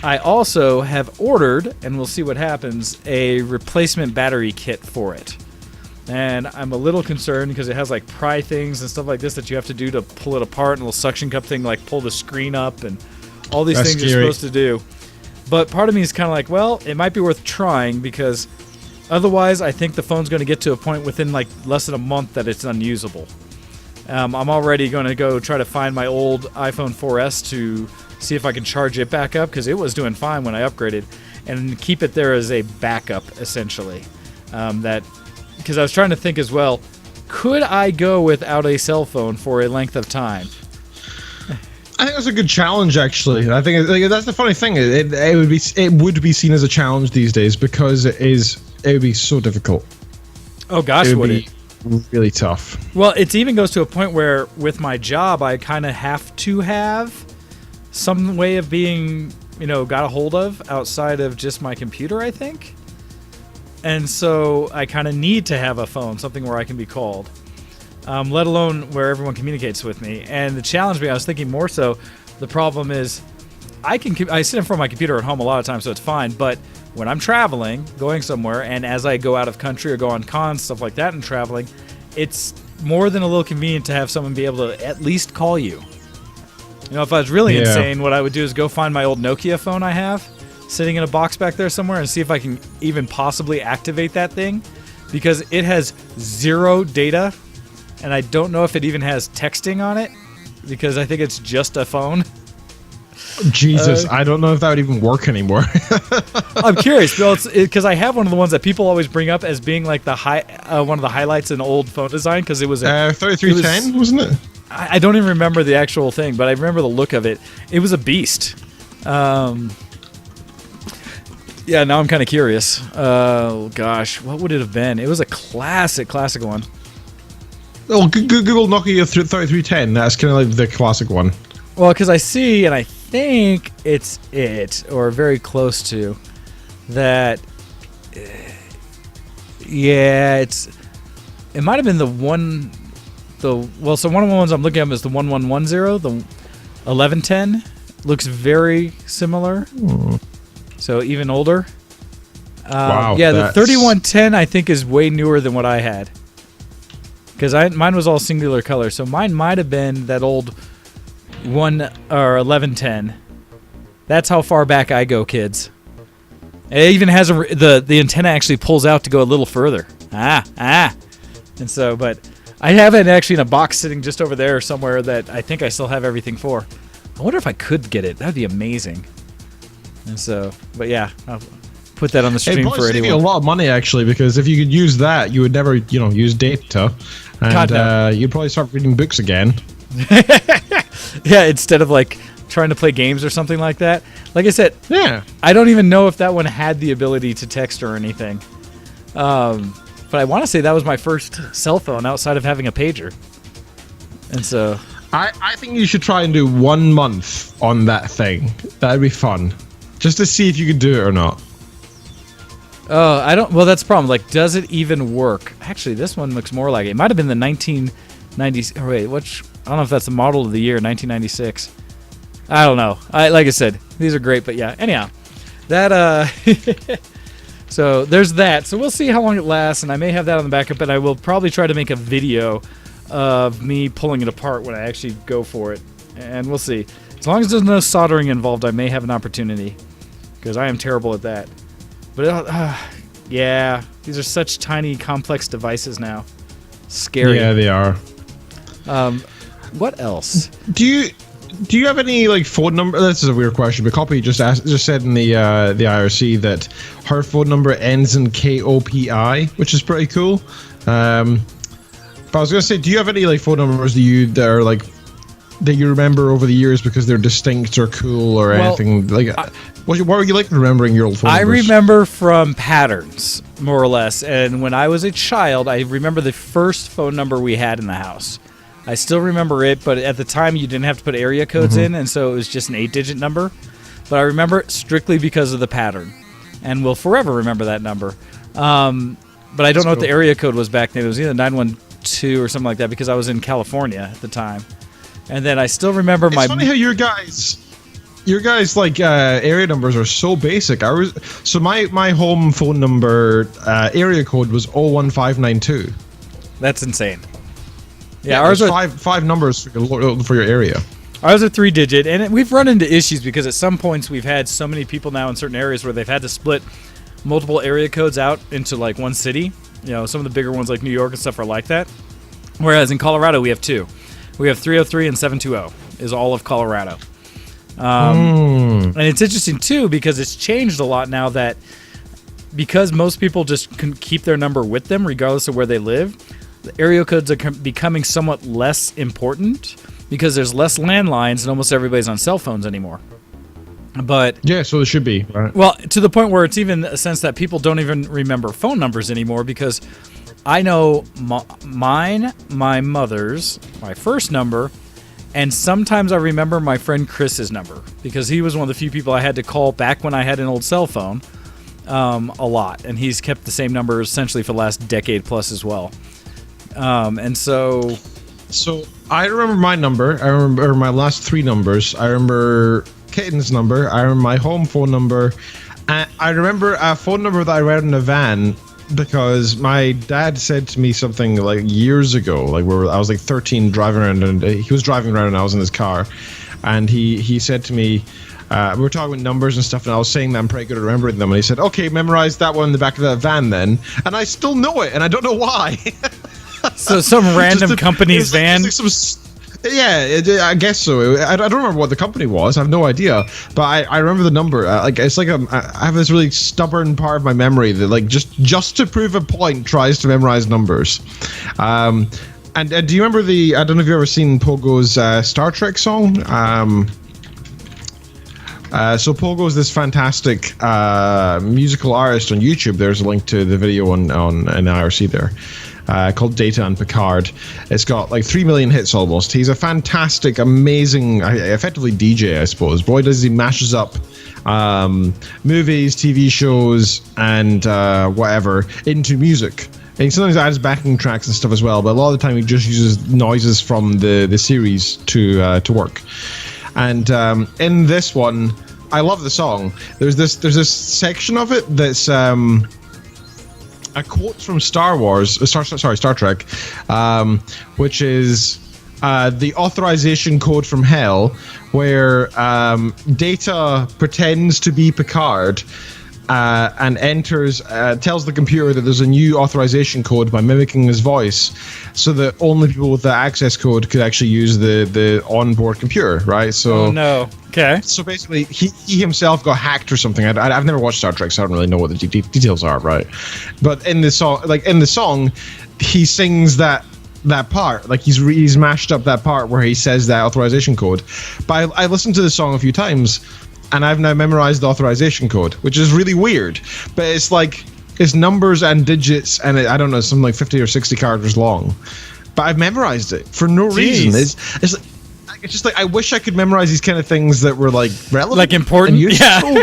I also have ordered, and we'll see what happens, a replacement battery kit for it. And I'm a little concerned because it has like pry things and stuff like this that you have to do to pull it apart, and a little suction cup thing like pull the screen up, and all these things you're supposed to do. But part of me is kind of like, well, it might be worth trying because otherwise I think the phone's going to get to a point within like less than a month that it's unusable. I'm already going to go try to find my old iPhone 4S to see if I can charge it back up because it was doing fine when I upgraded, and keep it there as a backup essentially. Because I was trying to think as well, could I go without a cell phone for a length of time? I think that's a good challenge, actually. I think that's the funny thing. It would be seen as a challenge these days because it would be so difficult. Oh gosh, it would be really tough. Well, it even goes to a point where with my job, I kind of have to have some way of being, got a hold of outside of just my computer, I think. And so I kind of need to have a phone, something where I can be called, let alone where everyone communicates with me. And the challenge I was thinking more so, the problem is I sit in front of my computer at home a lot of times, so it's fine. But when I'm traveling, going somewhere, and as I go out of country or go on cons, stuff like that, and traveling, it's more than a little convenient to have someone be able to at least call you. If I was really insane, what I would do is go find my old Nokia phone I have, sitting in a box back there somewhere, and see if I can even possibly activate that thing, because it has 0 data, and I don't know if it even has texting on it, because I think it's just a phone. Jesus, I don't know if that would even work anymore. I'm curious, Bill, because I have one of the ones that people always bring up as being like the one of the highlights in old phone design, because it was a 3310, wasn't it? I don't even remember the actual thing, but I remember the look of it. It was a beast. Yeah, now I'm kind of curious. Oh, gosh. What would it have been? It was a classic one. Oh, Google Nokia 3310. That's kind of like the classic one. Well, because I see, and I think it's it, or very close to, that... Yeah, it might have been the one... So one of the ones I'm looking at is the 1110, the 1110. Looks very similar. So even older. Wow. Yeah, the 3110 I think is way newer than what I had. Because mine was all singular color, so mine might have been that old 1110. That's how far back I go, kids. It even has the antenna actually pulls out to go a little further. And so, but I have it actually in a box sitting just over there somewhere that I think I still have everything for. I wonder if I could get it. That'd be amazing. And so, but yeah, I'll put that on the stream for anyone. It'd save you a lot of money, actually, because if you could use that, you would never, use data, and no. You'd probably start reading books again. Yeah, instead of like trying to play games or something like that. Like I said, yeah, I don't even know if that one had the ability to text or anything. But I want to say that was my first cell phone outside of having a pager. And so I think you should try and do 1 month on that thing. That'd be fun. Just to see if you could do it or not. Oh, I don't... Well, that's the problem. Like, does it even work? Actually, this one looks more like it. It might have been the 1990s... Oh, wait, I don't know if that's the model of the year, 1996. I don't know. Like I said, these are great, but yeah. Anyhow, that so there's that. So we'll see how long it lasts, and I may have that on the backup, but I will probably try to make a video of me pulling it apart when I actually go for it, and we'll see. As long as there's no soldering involved, I may have an opportunity, because I am terrible at that. But yeah, these are such tiny, complex devices now. Scary. Yeah, they are. What else? Do you have any like phone number? This is a weird question, but Copy just said in the IRC that her phone number ends in KOPI, which is pretty cool. But I was gonna say, do you have any like phone numbers that are like that you remember over the years because they're distinct or cool or anything like? What were you like remembering your old phone numbers? I remember from patterns, more or less. And when I was a child, I remember the first phone number we had in the house. I still remember it, but at the time you didn't have to put area codes in, and so it was just an 8-digit number. But I remember it strictly because of the pattern, and will forever remember that number. But I don't know what the area code was back then. It was either 912 or something like that because I was in California at the time. And then I still remember It's funny how your guys like area numbers are so basic. So my home phone number area code was 01592. That's insane. Yeah, ours are five numbers for your area. Ours are 3-digit, and we've run into issues because at some points we've had so many people now in certain areas where they've had to split multiple area codes out into like one city. You know, some of the bigger ones like New York and stuff are like that. Whereas in Colorado we have 2. We have 303 and 720 is all of Colorado. And it's interesting too because it's changed a lot now that because most people just can keep their number with them regardless of where they live. The area codes are becoming somewhat less important because there's less landlines and almost everybody's on cell phones anymore. But yeah, so it should be right. Well, to the point where it's even a sense that people don't even remember phone numbers anymore because I know mine, my mother's, my first number, and sometimes I remember my friend Chris's number because he was one of the few people I had to call back when I had an old cell phone a lot, and he's kept the same number essentially for the last decade plus as well. And so I remember my number. I remember my last 3 numbers. I remember Kitten's number. I remember my home phone number. I remember a phone number that I read in a van because my dad said to me something like years ago, like I was like 13 driving around, and he was driving around and I was in his car, and he said to me, we were talking about numbers and stuff, and I was saying that I'm pretty good at remembering them, and he said, okay, memorize that one in the back of that van then, and I still know it, and I don't know why. So some random company's van? I guess so. I don't remember what the company was. I have no idea. But I remember the number. It's like I have this really stubborn part of my memory that, like, just to prove a point, tries to memorize numbers. And do you remember I don't know if you've ever seen Pogo's Star Trek song? So Pogo's this fantastic musical artist on YouTube. There's a link to the video on IRC there. Called Data and Picard. It's got like 3 million hits almost. He's a fantastic, amazing, effectively DJ, I suppose. Boy, does he mashes up movies, TV shows, and whatever into music. And he sometimes adds backing tracks and stuff as well, but a lot of the time he just uses noises from the series to work. And in this one, I love the song. There's this section of it that's a quote from Star Trek, which is the authorization code from hell, where Data pretends to be Picard and tells the computer that there's a new authorization code by mimicking his voice, so that only people with the access code could actually use the onboard computer, right? So, oh no. Okay. So basically, he himself got hacked or something. I've never watched Star Trek, so I don't really know what the details are, right? But in the song, he sings that part, like he's mashed up that part where he says that authorization code. But I listened to the song a few times, and I've now memorized the authorization code, which is really weird. But it's like it's numbers and digits, and I don't know, something like 50 or 60 characters long. But I've memorized it for no reason. It's just like I wish I could memorize these kind of things that were like relevant, like important. And useful.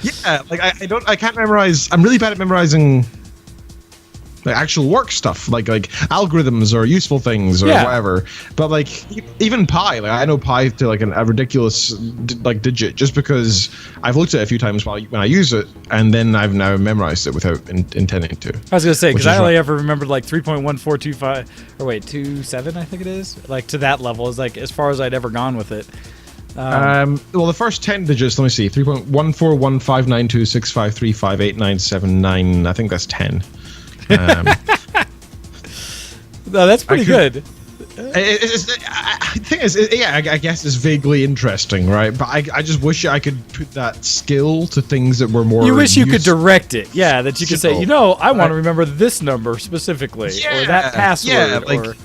Yeah, like I can't memorize. I'm really bad at memorizing like actual work stuff, like algorithms or useful things or whatever. But like even pi, like I know pi to like a ridiculous digit just because I've looked at it a few times when I use it, and then I've now memorized it without intending to. I was gonna say because I only ever remembered like 3.1425 or wait 27 I think it is, like to that level is like as far as I'd ever gone with it. Well, the first 10 digits, let me see, 3.1415926535897. I think that's 10. No, that's pretty good. I guess it's vaguely interesting, right? But I just wish I could put that skill to things that were more. You wish you could direct it, that you could say, I want to remember this number specifically, or that password,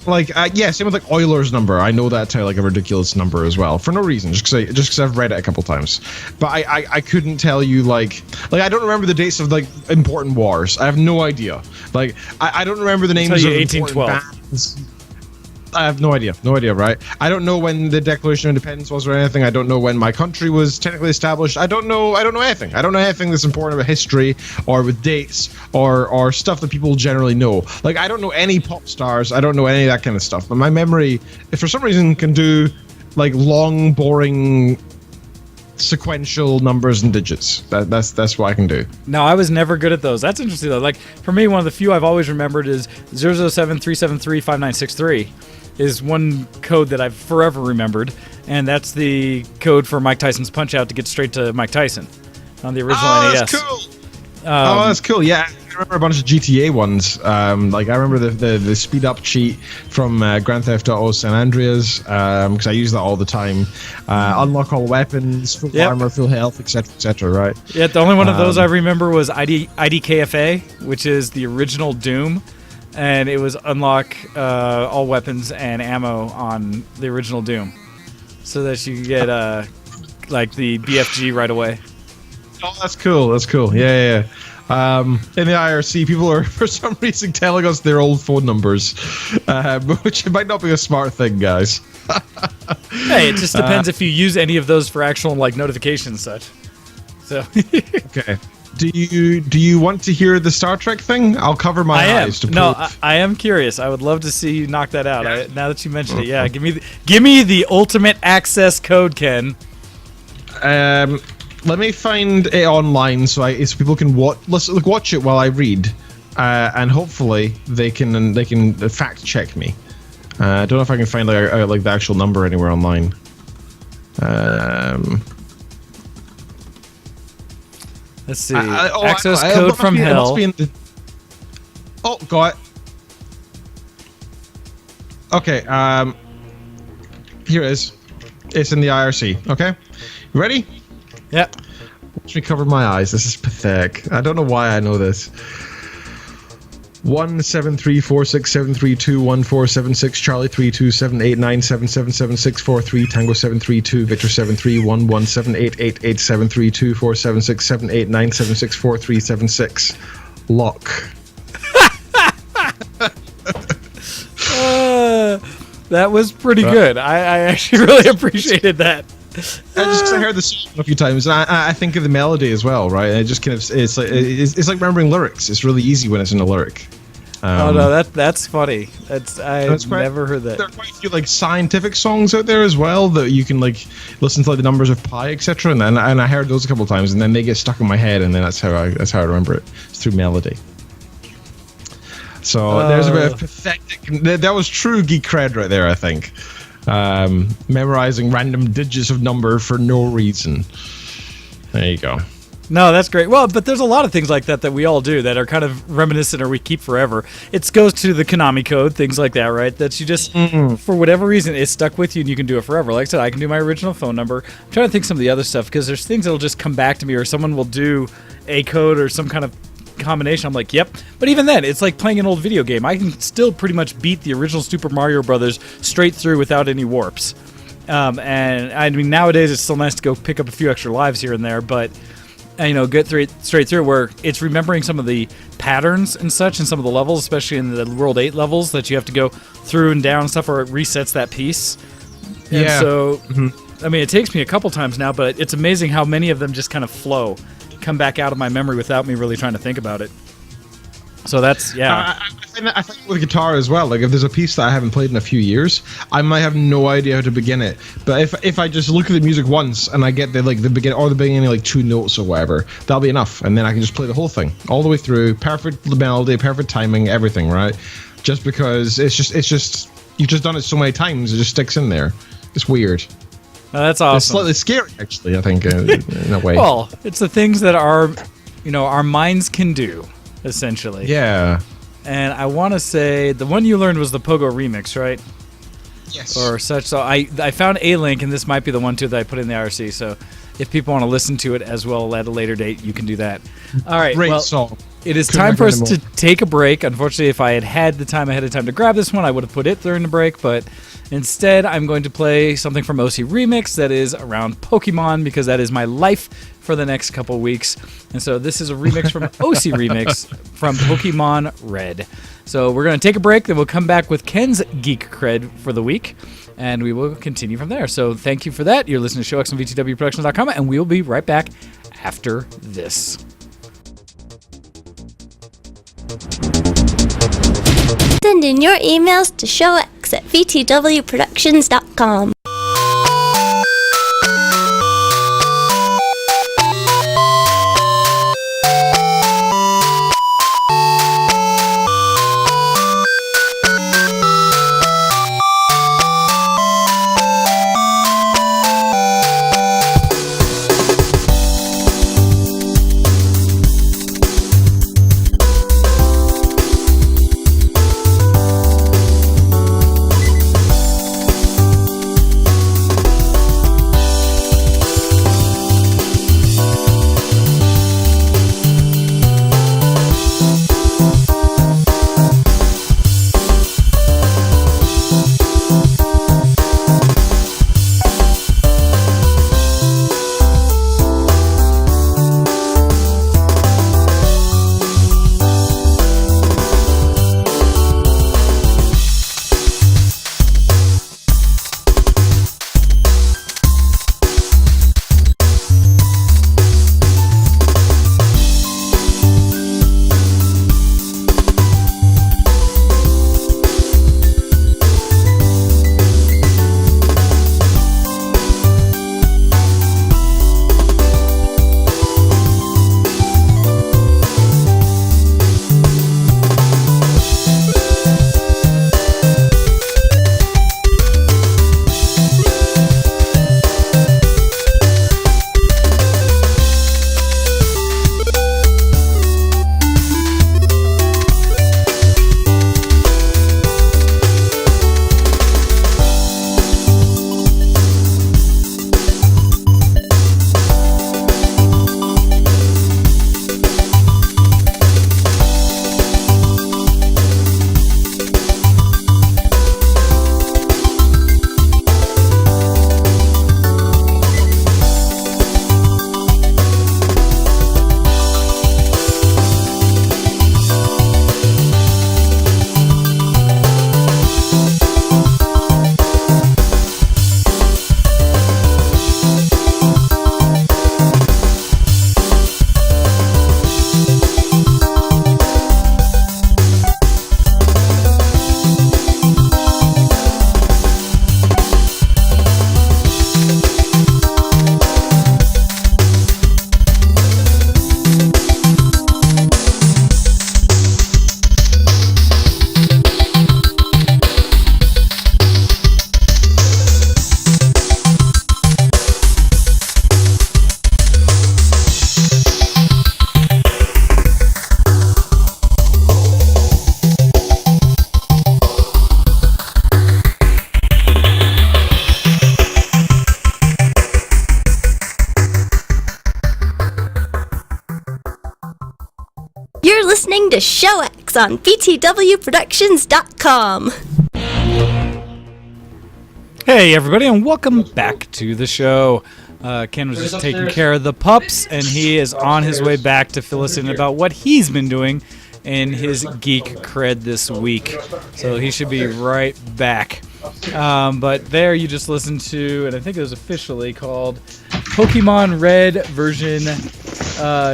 same with like Euler's number. I know that to like a ridiculous number as well for no reason, just because I've read it a couple times. But I couldn't tell you like I don't remember the dates of like important wars. I have no idea. Like I don't remember the names of 1812 bands. I have no idea, right? I don't know when the Declaration of Independence was or anything. I don't know when my country was technically established. I don't know anything. I don't know anything that's important about history or with dates or stuff that people generally know. Like, I don't know any pop stars. I don't know any of that kind of stuff. But my memory, if for some reason, can do like long, boring, sequential numbers and digits. That's what I can do. No, I was never good at those. That's interesting though. Like for me, one of the few I've always remembered is 007373596 is one code that I've forever remembered, and that's the code for Mike Tyson's Punch-Out to get straight to Mike Tyson on the original NES. That's cool. That's cool. Yeah, I remember a bunch of GTA ones. Like I remember the speed up cheat from Grand Theft Auto San Andreas, because I use that all the time. Unlock all weapons, full armor, full health, etc. Right? Yeah, the only one of those I remember was IDKFA, which is the original Doom. And it was unlock all weapons and ammo on the original Doom, so that you could get like the BFG right away. Oh, that's cool. That's cool. Yeah. In the IRC, people are for some reason telling us their old phone numbers, which might not be a smart thing, guys. Hey, it just depends if you use any of those for actual like notifications and such. So okay. Do you want to hear the Star Trek thing? I'll cover my eyes to prove. No, I am curious. I would love to see you knock that out. Now that you mentioned it, give me the ultimate access code, Ken. Let me find it online so people can watch it while I read, and hopefully they can fact check me. I don't know if I can find like the actual number anywhere online. Let's see. Access code from hell. Got it. Okay. Here it is. It's in the IRC. Okay. You ready? Yep. Watch me cover my eyes. This is pathetic. I don't know why I know this. 17346732147 Charlie 327897777643 Tango 732 Victor 73117888732476789764376 lock. That was pretty good. I actually really appreciated that. I heard the song a few times, and I think of the melody as well, right? And it just kind of it's like remembering lyrics. It's really easy when it's in a lyric. Oh no, that's funny. I've never heard that. There are quite a few like scientific songs out there as well that you can like listen to, like the numbers of pi, etc. And I heard those a couple of times, and then they get stuck in my head, and then that's how I remember it. It's through melody. So there's a bit of pathetic. That was true geek cred right there, I think. Memorizing random digits of number for no reason. There you go. No, that's great. Well, but there's a lot of things like that we all do that are kind of reminiscent or we keep forever. It goes to the Konami code, things like that, right? That you just, for whatever reason, it's stuck with you and you can do it forever. Like I said, I can do my original phone number. I'm trying to think some of the other stuff because there's things that'll just come back to me or someone will do a code or some kind of combination. I'm like, yep. But even then, it's like playing an old video game. I can still pretty much beat the original Super Mario Brothers straight through without any warps. And I mean, nowadays it's still nice to go pick up a few extra lives here and there, but get straight through where it's remembering some of the patterns and such in some of the levels, especially in the World 8 levels that you have to go through and down and stuff, or it resets that piece. And so, I mean, it takes me a couple times now, but it's amazing how many of them just kind of come back out of my memory without me really trying to think about it. So that's I think with guitar as well. Like if there's a piece that I haven't played in a few years, I might have no idea how to begin it. But if I just look at the music once and I get the beginning like 2 notes or whatever, that'll be enough, and then I can just play the whole thing all the way through, perfect melody, perfect timing, everything, right? Just because it's just you've just done it so many times, it just sticks in there. It's weird. That's awesome. It's slightly scary, actually. I think in a way. Well, it's the things that our minds can do, essentially. Yeah. And I want to say the one you learned was the Pogo remix, right? Yes. Or such. So I found a link, and this might be the one too that I put in the IRC. So if people want to listen to it as well at a later date, you can do that. All right. Great song. It is Couldn't time for us recommend to more. take a break. Unfortunately, if I had the time ahead of time to grab this one, I would have put it during the break. But instead, I'm going to play something from OC Remix that is around Pokemon, because that is my life for the next couple weeks. And so this is a remix from OC Remix from Pokemon Red. So we're going to take a break, then we'll come back with Ken's Geek Cred for the week, and we will continue from there. So thank you for that. You're listening to Show X on VTWProductions.com, and we'll be right back after this. Send in your emails to showx@vtwproductions.com. You're listening to Show X on VTWProductions.com. Hey, everybody, and welcome back to the show. Ken was just taking care of the pups, and he is on his way back to fill us in about what he's been doing in his geek cred this week. So he should be right back. But there you just listened to, and I think it was officially called Pokemon Red version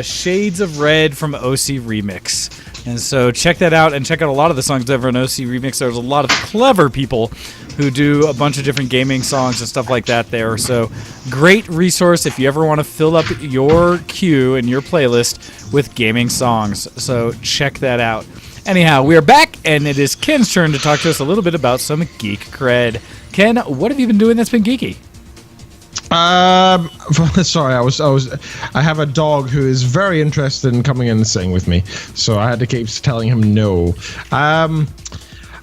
Shades of Red from OC Remix. And so check that out, and check out a lot of the songs over on OC Remix. There's a lot of clever people who do a bunch of different gaming songs and stuff like that there. So great resource if you ever want to fill up your queue and your playlist with gaming songs. So check that out. Anyhow, we are back, and it is Ken's turn to talk to us a little bit about some geek cred. Ken, what have you been doing that's been geeky? Sorry, I have a dog who is very interested in coming in and sitting with me, so I had to keep telling him no.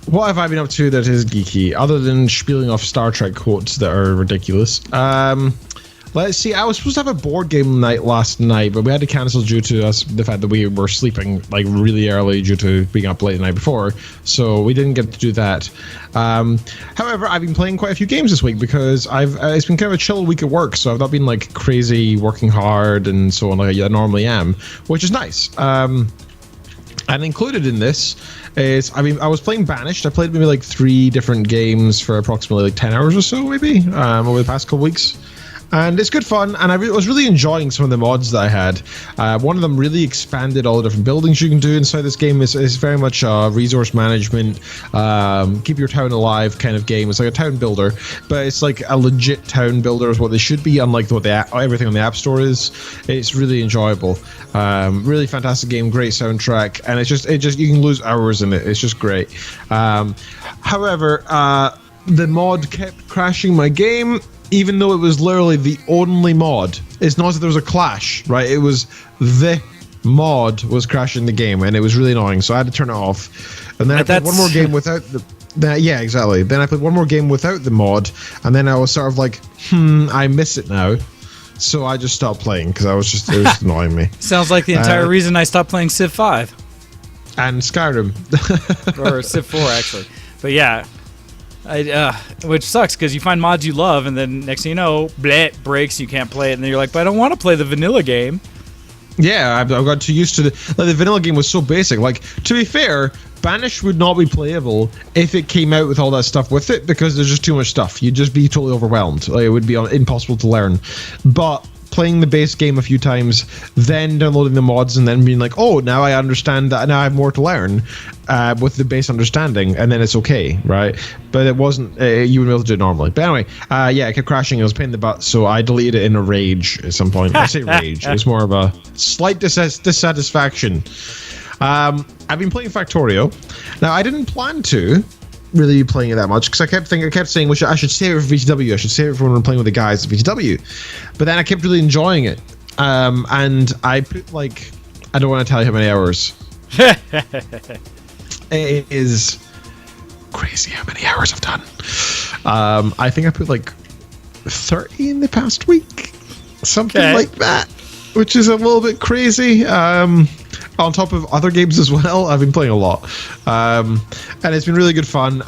What have I been up to that is geeky, other than spieling off Star Trek quotes that are ridiculous? Let's see, I was supposed to have a board game night last night, but we had to cancel due to the fact that we were sleeping like really early due to being up late the night before, so we didn't get to do that. However, I've been playing quite a few games this week because it's been kind of a chill week at work, so I've not been like crazy working hard and so on like I normally am, which is nice. And included in this is, I was playing Banished. I played maybe like 3 different games for approximately like 10 hours or so, maybe, over the past couple weeks. And it's good fun, and I was really enjoying some of the mods that I had. One of them really expanded all the different buildings you can do inside this game. It's very much a resource management, keep your town alive kind of game. It's like a town builder, but it's like a legit town builder is what they should be, unlike what everything on the App Store is. It's really enjoyable. Really fantastic game, great soundtrack, and it's just you can lose hours in it. It's just great. However, the mod kept crashing my game, even though it was literally the only mod. It's not that there was a clash, right? It was the mod was crashing the game, and it was really annoying, so I had to turn it off. And then I played one more game without yeah, exactly. Then I played one more game without the mod, and then I was sort of like, I miss it now. So I just stopped playing, because it was just annoying me. Sounds like the entire reason I stopped playing Civ 5. And Skyrim. Or Civ 4, actually. But yeah, which sucks because you find mods you love, and then next thing you know, it breaks, you can't play it, and then you're like, but I don't want to play the vanilla game. Yeah, I've got too used to the vanilla game was so basic. Like, to be fair, Banished would not be playable if it came out with all that stuff with it, because there's just too much stuff. You'd just be totally overwhelmed. Like, it would be impossible to learn. But playing the base game a few times, then downloading the mods, and then being like, oh, now I understand that, now I have more to learn with the base understanding, and then it's okay, right? But it wasn't, you wouldn't be able to do it normally. But anyway, yeah, it kept crashing, it was a pain in the butt, so I deleted it in a rage at some point. I say rage, it was more of a slight dissatisfaction. I've been playing Factorio. Now, I didn't plan to really be playing it that much, because I kept saying, well, I should save it for VTW. I should save it for when I'm playing with the guys at VTW. But then I kept really enjoying it. And I put, like, I don't want to tell you how many hours. It is crazy how many hours I've done. I think I put, like, 30 in the past week. Something like that. Which is a little bit crazy. On top of other games as well, I've been playing a lot, and it's been really good fun.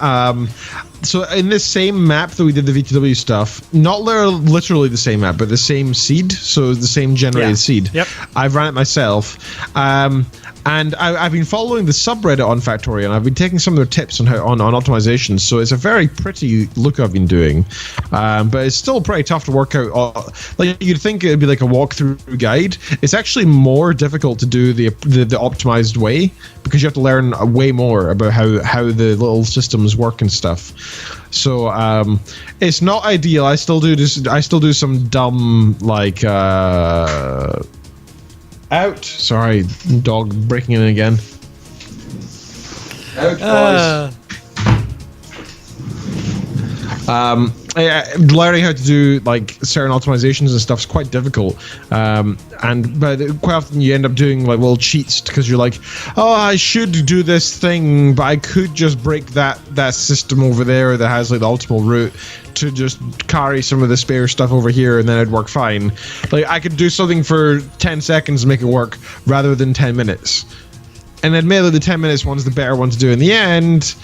So in this same map that we did the VTW stuff, not literally the same map, but the same seed, so the same generated seed. Yep. I've ran it myself, and I've been following the subreddit on Factorio, and I've been taking some of their tips on on optimizations. So it's a very pretty look I've been doing, but it's still pretty tough to work out. Like, you'd think it'd be like a walkthrough guide. It's actually more difficult to do the optimized way, because you have to learn way more about how the little systems work and stuff. So it's not ideal. I still do some dumb, like out. Sorry, dog breaking in again. Out, boys. Learning how to do like certain optimizations and stuff is quite difficult, but quite often you end up doing like little cheats, because you're like, oh, I should do this thing, but I could just break that system over there that has like the optimal route to just carry some of the spare stuff over here, and then it'd work fine. Like, I could do something for 10 seconds and make it work rather than 10 minutes. And admittedly, the 10 minutes one's the better one to do in the end.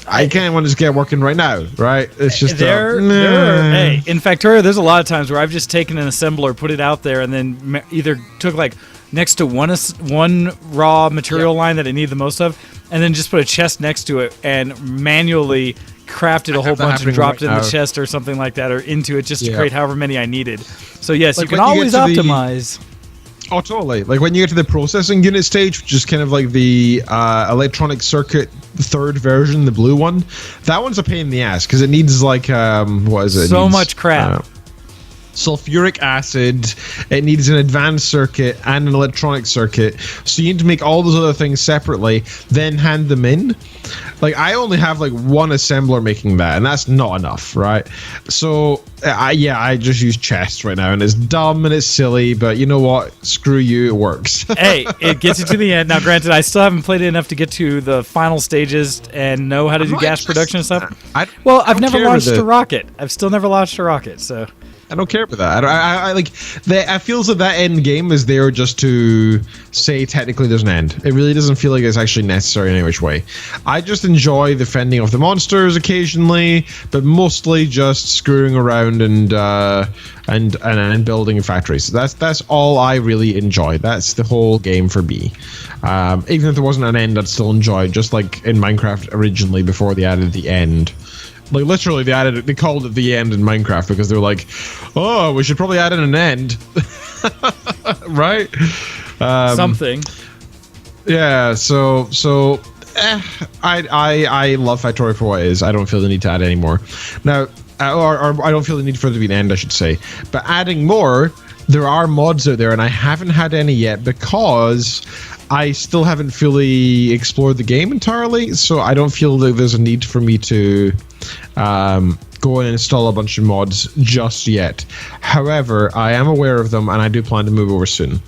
I can't want to just get working right now, right? It's just hey, in Factorio, there's a lot of times where I've just taken an assembler, put it out there, and then either took like next to one raw material line that I need the most of, and then just put a chest next to it and manually crafted a whole bunch and dropped it in the chest or something like that, or into it, just to create however many I needed. So yes, like, you can always optimize. Oh, totally. Like when you get to the processing unit stage, which is kind of like the electronic circuit third version, the blue one, that one's a pain in the ass because it needs like what is it? So much crap. Sulfuric acid. It needs an advanced circuit and an electronic circuit. So you need to make all those other things separately, then hand them in. Like I only have like one assembler making that, and that's not enough, right? So I just use chests right now, and it's dumb and it's silly, but you know what? Screw you, it works. Hey, it gets you to the end. Now, granted, I still haven't played it enough to get to the final stages and know how to do gas production and stuff. I've never launched a rocket. I've still never launched a rocket, so. I don't care about that. I like. I feel that end game is there just to say technically there's an end. It really doesn't feel like it's actually necessary in any which way. I just enjoy the fending of the monsters occasionally, but mostly just screwing around and building factories. That's all I really enjoy. That's the whole game for me. Even if there wasn't an end, I'd still enjoy it, just like in Minecraft originally before they added the end. Like literally, they called it the end in Minecraft because they were like, "Oh, we should probably add in an end," right? Something. Yeah. So I love Factorio for what it is. I don't feel the need to add any more. Now, or I don't feel the need for it to be an end, I should say. But adding more, there are mods out there, and I haven't had any yet because I still haven't fully explored the game entirely. So I don't feel that there's a need for me to go and install a bunch of mods just yet. However, I am aware of them, and I do plan to move over soon.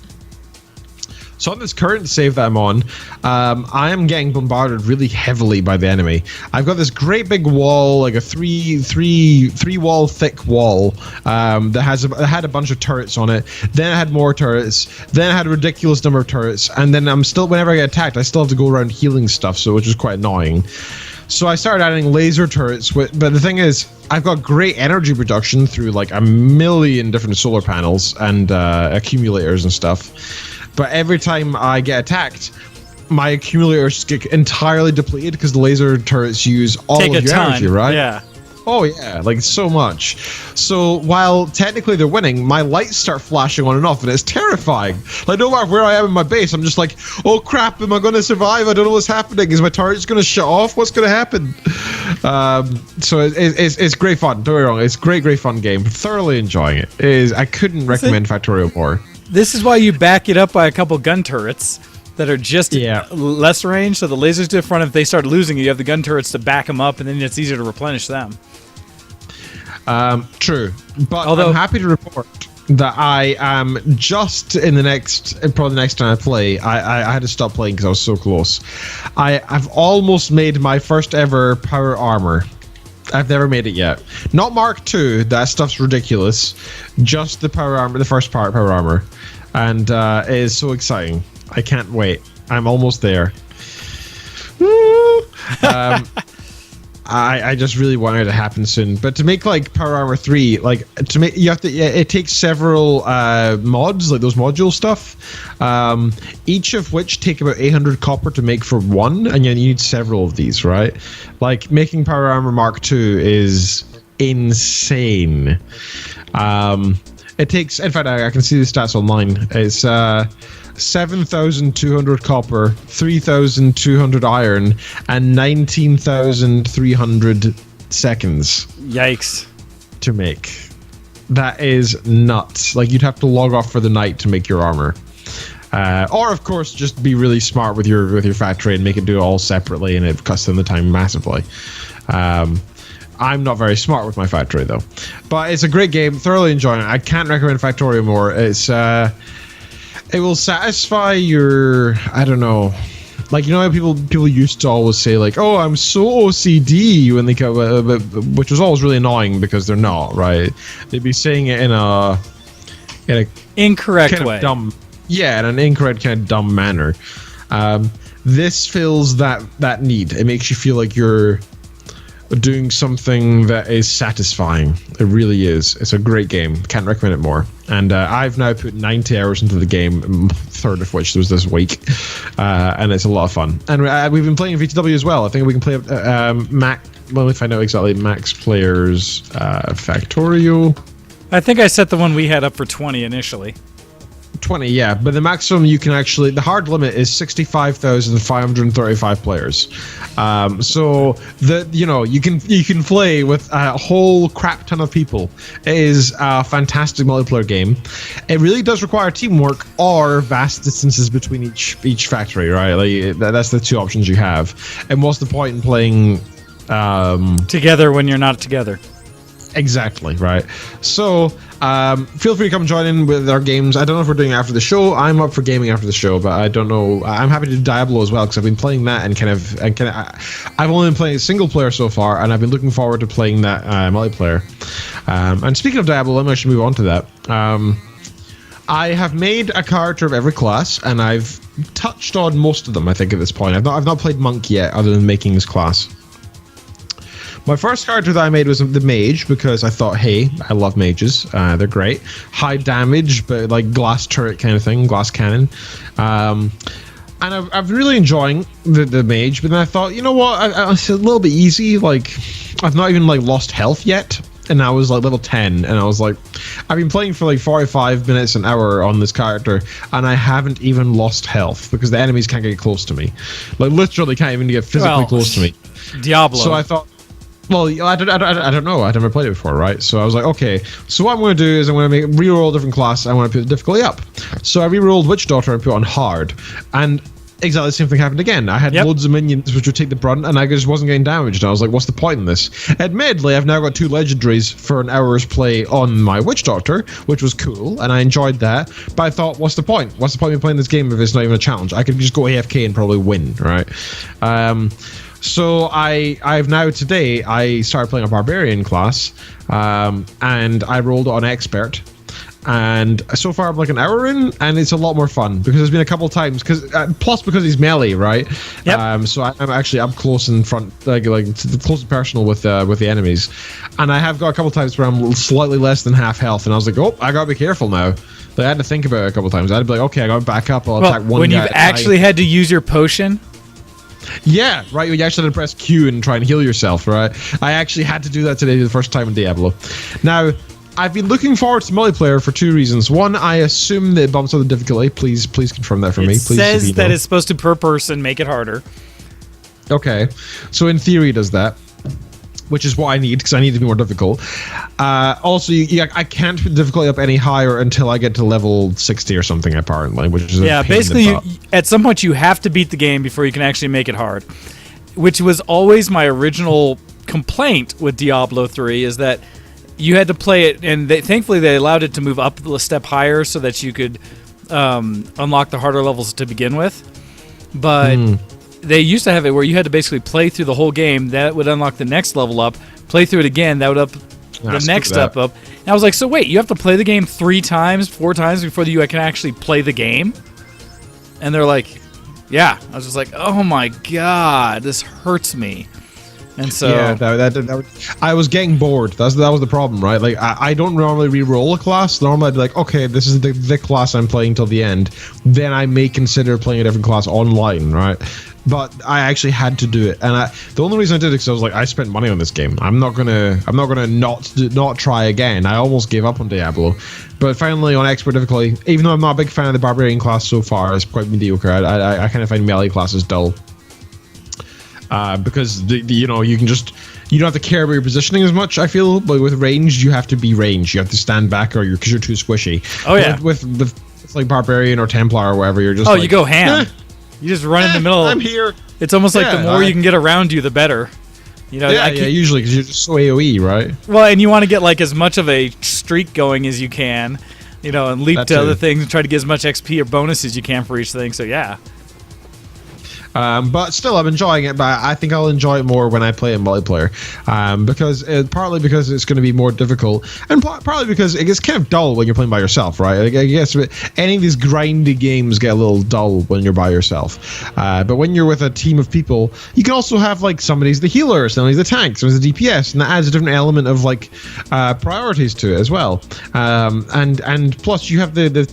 So on this current save that I'm on, I am getting bombarded really heavily by the enemy. I've got this great big wall, like a three wall thick wall that had a bunch of turrets on it. Then it had more turrets. Then it had a ridiculous number of turrets. And then whenever I get attacked, I still have to go around healing stuff, so which is quite annoying. So I started adding laser turrets, but the thing is, I've got great energy production through like a million different solar panels and accumulators and stuff. But every time I get attacked, my accumulators get entirely depleted because the laser turrets use all of your energy, right? Yeah. Oh yeah, like so much. So while technically they're winning, my lights start flashing on and off, and it's terrifying. Like no matter where I am in my base, I'm just like, oh crap, am I going to survive? I don't know what's happening. Is my turret just going to shut off? What's going to happen? So it's great fun. Don't get me wrong, it's great fun game. Thoroughly enjoying it. I couldn't recommend Factorio more. This is why you back it up by a couple gun turrets that are just less range, so the lasers to the front, if they start losing you have the gun turrets to back them up, and then it's easier to replenish them. True. But I'm happy to report that I am just in probably the next time I play, I had to stop playing because I was so close. I've almost made my first ever power armor. I've never made it yet. Not Mark II, that stuff's ridiculous. Just the power armor, the first part power armor. And it is so exciting. I can't wait. I'm almost there. Woo! I just really want it to happen soon. But to make like Power Armor 3, like to make it takes several mods, like those module stuff. Each of which take about 800 copper to make for one, and you need several of these, right? Like making Power Armor Mark II is insane. It takes, in fact, I can see the stats online. It's 7,200 copper, 3,200 iron, and 19,300 seconds. Yikes. To make. That is nuts. Like, you'd have to log off for the night to make your armor. Or, of course, just be really smart with your factory and make it do it all separately, and it cuts down the time massively. I'm not very smart with my factory, though. But it's a great game. Thoroughly enjoying it. I can't recommend Factorio more. It's... it will satisfy your, I don't know, like, you know how people used to always say like, oh, I'm so OCD when they go, which was always really annoying because they're not, right? They'd be saying it in a incorrect way, dumb, in an incorrect kind of dumb manner. This fills that need. It makes you feel like you're doing something that is satisfying. It really is. It's a great game. Can't recommend it more. And I've now put 90 hours into the game, third of which was this week, and it's a lot of fun. And we've been playing VTW as well. I think we can play Mac. Well, if I know exactly, Max Players Factorio. I think I set the one we had up for 20 initially. 20, yeah, but the maximum you can actually, the hard limit is 65,535 players. So you can play with a whole crap ton of people. It is a fantastic multiplayer game. It really does require teamwork or vast distances between each factory, right? Like that's the two options you have. And what's the point in playing together when you're not together? Exactly, right. So feel free to come join in with our games. I don't know if we're doing it after the show. I'm up for gaming after the show, but I don't know. I'm happy to do Diablo as well because I've been playing that and I've only been playing single player so far, and I've been looking forward to playing that multiplayer. And speaking of Diablo, let me actually move on to that. I have made a character of every class, and I've touched on most of them, I think, at this point. I've not played Monk yet, other than making his class. My first character that I made was the mage because I thought, hey, I love mages. They're great. High damage, but like glass turret kind of thing, glass cannon. And I've been really enjoying the mage, but then I thought, you know what? It's a little bit easy. Like, I've not even like lost health yet. And I was like level 10, and I was like, I've been playing for like 45 minutes, an hour on this character, and I haven't even lost health because the enemies can't get close to me. Like, literally can't even get physically close to me. Diablo. So I thought, well, I don't know. I've never played it before, right? So I was like, okay. So what I'm going to do is I'm going to reroll a different class. I want to put the difficulty up. So I rerolled Witch Daughter and put on hard, and exactly the same thing happened again. I had loads of minions which would take the brunt, and I just wasn't getting damaged. And I was like, what's the point in this? Admittedly, I've now got 2 legendaries for an hour's play on my Witch Doctor, which was cool, and I enjoyed that. But I thought, what's the point? What's the point of playing this game if it's not even a challenge? I could just go AFK and probably win, right? So I've now today, I started playing a Barbarian class, and I rolled on Expert. And so far I'm like an hour in, and it's a lot more fun because there's been a couple of times plus because he's melee, right? Yep. So I'm actually up close in front, like close and personal with the enemies, and I have got a couple of times where I'm slightly less than half health, and I was like, oh, I gotta be careful now. Like, I had to think about it a couple of times. I had to be like, okay, I gotta back up. I'll attack one guy. When you've actually had to use your potion. Yeah, right. You actually had to press Q and try and heal yourself, right? I actually had to do that today for the first time in Diablo. Now, I've been looking forward to multiplayer for 2 reasons. One, I assume that it bumps up the difficulty. Please confirm that for me. Please. It says that it's supposed to per person make it harder. Okay, so in theory it does that, which is what I need because I need to be more difficult. Also, I can't put the difficulty up any higher until I get to level 60 or something, apparently, which is basically at some point you have to beat the game before you can actually make it hard, which was always my original complaint with Diablo 3 is that you had to play it, and thankfully they allowed it to move up a step higher so that you could unlock the harder levels to begin with. But they used to have it where you had to basically play through the whole game. That would unlock the next level up. Play through it again. That would up the next step up. And I was like, so wait, you have to play the game 3 times, 4 times before you can actually play the game? And they're like, yeah. I was just like, oh my god, this hurts me. And so that I was getting bored. That was the problem, right? Like I don't normally re-roll a class. Normally I'd be like, okay, this is the class I'm playing till the end. Then I may consider playing a different class online, right? But I actually had to do it, and the only reason I did it because I was like, I spent money on this game. I'm not gonna not try again. I almost gave up on Diablo, but finally on expert difficulty, even though I'm not a big fan of the Barbarian class so far, it's quite mediocre. I kind of find melee classes dull. Because you don't have to care about your positioning as much. I feel, but with ranged, you have to be ranged. You have to stand back, because you're too squishy. Oh yeah. With like Barbarian or Templar or whatever, you're just you go ham. You just run in the middle. I'm here. It's almost like the more you can get around you, the better. Usually because you're just so AOE, right? Well, and you want to get like as much of a streak going as you can, and leap to other things and try to get as much XP or bonus as you can for each thing. So yeah. But still, I'm enjoying it. But I think I'll enjoy it more when I play in multiplayer, partly because it's going to be more difficult, and partly because it gets kind of dull when you're playing by yourself, right? I guess any of these grindy games get a little dull when you're by yourself. But when you're with a team of people, you can also have like somebody's the healer, somebody's the tank, somebody's the DPS, and that adds a different element of like priorities to it as well. And plus you have the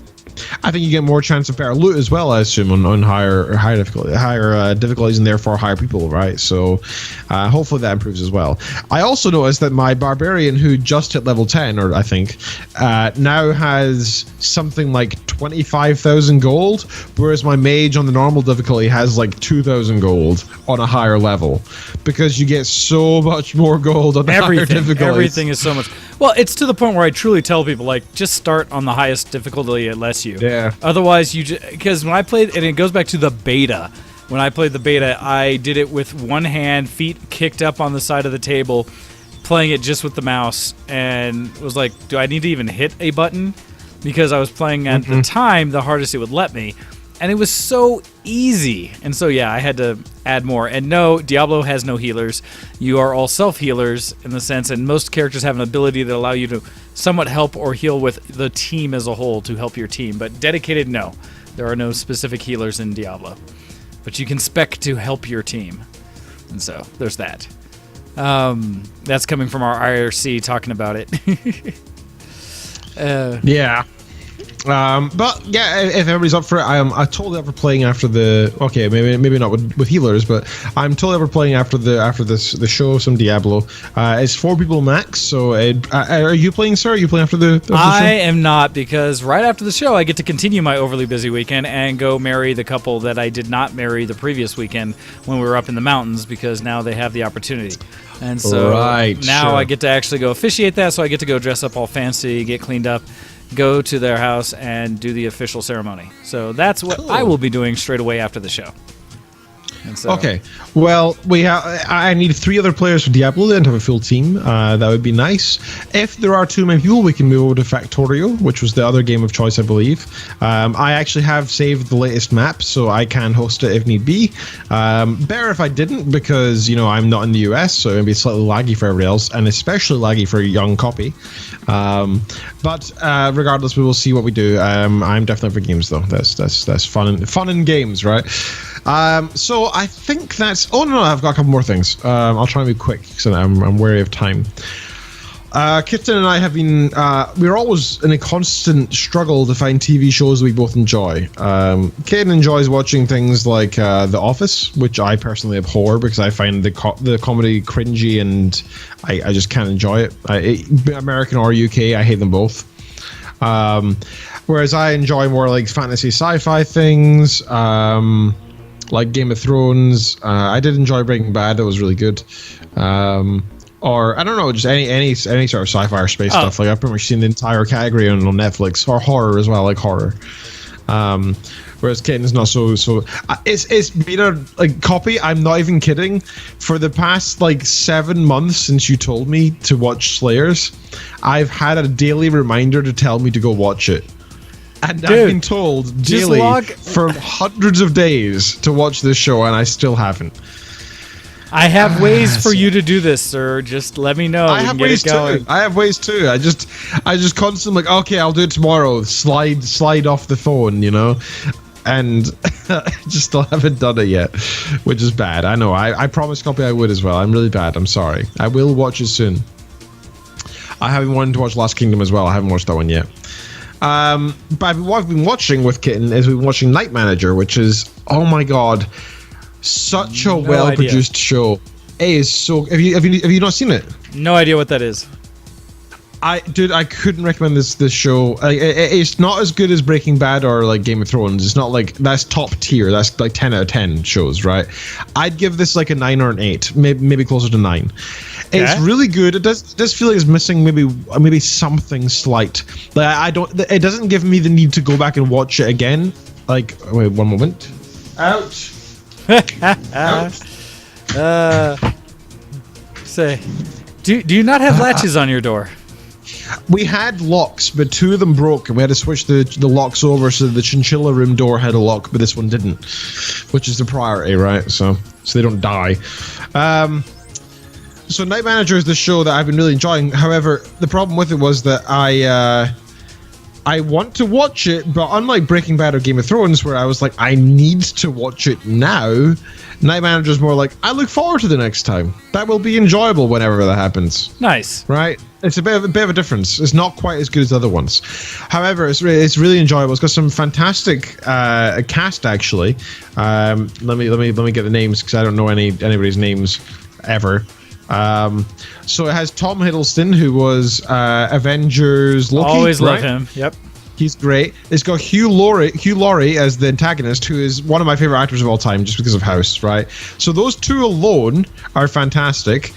I think you get more chance of better loot as well, I assume, on higher difficulties, and therefore higher people, right? So hopefully that improves as well. I also noticed that my barbarian, who just hit level 10, or I think, now has something like 25,000 gold, whereas my mage on the normal difficulty has like 2,000 gold on a higher level, because you get so much more gold on the higher difficulties. Everything is so much. Well, it's to the point where I truly tell people, like, just start on the highest difficulty it lets you. Yeah. Otherwise, because when I played, and it goes back to the beta. When I played the beta, I did it with one hand, feet kicked up on the side of the table, playing it just with the mouse, and was like, do I need to even hit a button? Because I was playing at the time the hardest it would let me, and it was so easy. And so, yeah, I had to add more. And no, Diablo has no healers. You are all self-healers in the sense, and most characters have an ability that allow you to somewhat help or heal with the team as a whole to help your team. But dedicated, no. There are no specific healers in Diablo. But you can spec to help your team. And so, there's that. That's coming from our IRC talking about it. Yeah. But yeah, if everybody's up for it, I'm totally up for playing after the. Okay, maybe not with healers, but I'm totally up for playing after the show some Diablo. It's 4 people max. So are you playing, sir? Are you playing after the show? I am not, because right after the show, I get to continue my overly busy weekend and go marry the couple that I did not marry the previous weekend when we were up in the mountains, because now they have the opportunity. And so now I get to actually go officiate that. So I get to go dress up all fancy, get cleaned up, go to their house and do the official ceremony. So that's what I will be doing straight away after the show. And so, okay. Well, I need 3 other players for Diablo then to have a full team. That would be nice. If there are too many people, we can move over to Factorio, which was the other game of choice, I believe. I actually have saved the latest map, so I can host it if need be. Better if I didn't, because I'm not in the US, so it would be slightly laggy for everybody else, and especially laggy for a young copy. But regardless, we will see what we do. I'm definitely for games, though. That's fun in games, right? So I think that's. Oh no, I've got a couple more things. I'll try and be quick because I'm wary of time. Kitten and I have been. We're always in a constant struggle to find TV shows we both enjoy. Kitten enjoys watching things like The Office, which I personally abhor because I find the comedy cringy and I just can't enjoy it. American or UK, I hate them both. Whereas I enjoy more like fantasy sci-fi things. Like Game of Thrones. I did enjoy Breaking Bad. That was really good. Or I don't know, just any sort of sci-fi or space stuff. Like I've pretty much seen the entire category on Netflix, or horror as well. I like horror. Whereas Kitten's not so. It's been a copy. I'm not even kidding. For the past 7 months since you told me to watch Slayers, I've had a daily reminder to tell me to go watch it. And Dude, I've been told daily for hundreds of days to watch this show, and I still haven't. I have ways for you to do this, sir. Just let me know. I have ways too. I have ways too. I just constantly okay, I'll do it tomorrow. Slide off the phone, and just still haven't done it yet, which is bad. I know. I promised Copy I would as well. I'm really bad. I'm sorry. I will watch it soon. I have been wanting to watch Last Kingdom as well. I haven't watched that one yet. But what I've been watching with Kitten is we've been watching Night Manager, which is, oh my god, such a well-produced show. It is so. Have you not seen it? No idea what that is. I couldn't recommend this show. It's not as good as Breaking Bad or Game of Thrones. It's not that's top tier. That's 10 out of 10 shows, right? I'd give this a 9 or an 8, maybe closer to 9. Okay. It's really good. It does feel like it's missing maybe something slight. It doesn't give me the need to go back and watch it again. Wait, one moment. Ouch. Ouch. Say, do you not have latches on your door? We had locks, but 2 of them broke, and we had to switch the locks over so the chinchilla room door had a lock, but this one didn't, which is the priority, right? So they don't die. So Night Manager is the show that I've been really enjoying. However, the problem with it was that I want to watch it, but unlike Breaking Bad or Game of Thrones, where I was like, I need to watch it now, Night Manager is more like, I look forward to the next time. That will be enjoyable whenever that happens. Nice. Right? It's a bit of a difference. It's not quite as good as the other ones. However, it's really enjoyable. It's got some fantastic cast actually. Let me get the names because I don't know anybody's names ever. So it has Tom Hiddleston, who was Avengers Loki. Always love right? him. Yep. He's great. It's got Hugh Laurie as the antagonist, who is one of my favorite actors of all time, just because of House, right? So those two alone are fantastic.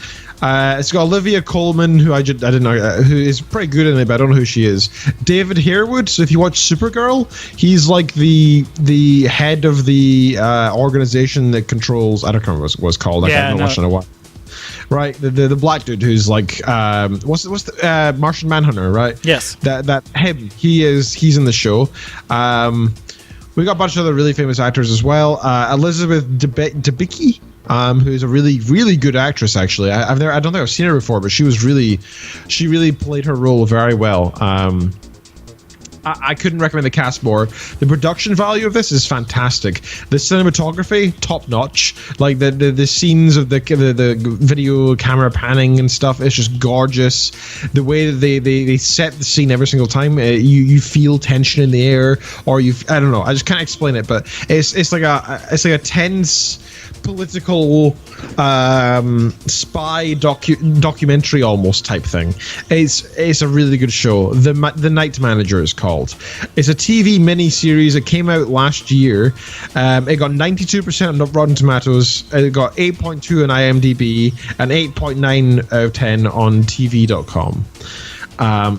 It's got Olivia Colman, who I didn't know, who is pretty good in it, but I don't know who she is. David Harewood. So if you watch Supergirl, he's like the head of the organization that controls. I don't remember what it's called. I haven't watched it in a while. Right, the black dude who's like what's the Martian Manhunter, right? Yes. That him. He's in the show. We got a bunch of other really famous actors as well. Elizabeth Debicki, who's a really, really good actress. Actually, I don't think I've seen her before, but she really played her role very well. I couldn't recommend the cast more. The production value of this is fantastic. The cinematography, top notch. Like the scenes of the video camera panning and stuff, it's just gorgeous. The way that they set the scene every single time, you feel tension in the air, or I don't know. I just can't explain it, but it's like a tense political spy documentary almost type thing. It's a really good show. The Night Manager is called. It's a TV mini series. It came out last year. It got 92% on Rotten Tomatoes. It got 8.2 on IMDb and 8.9 out of 10 on TV.com.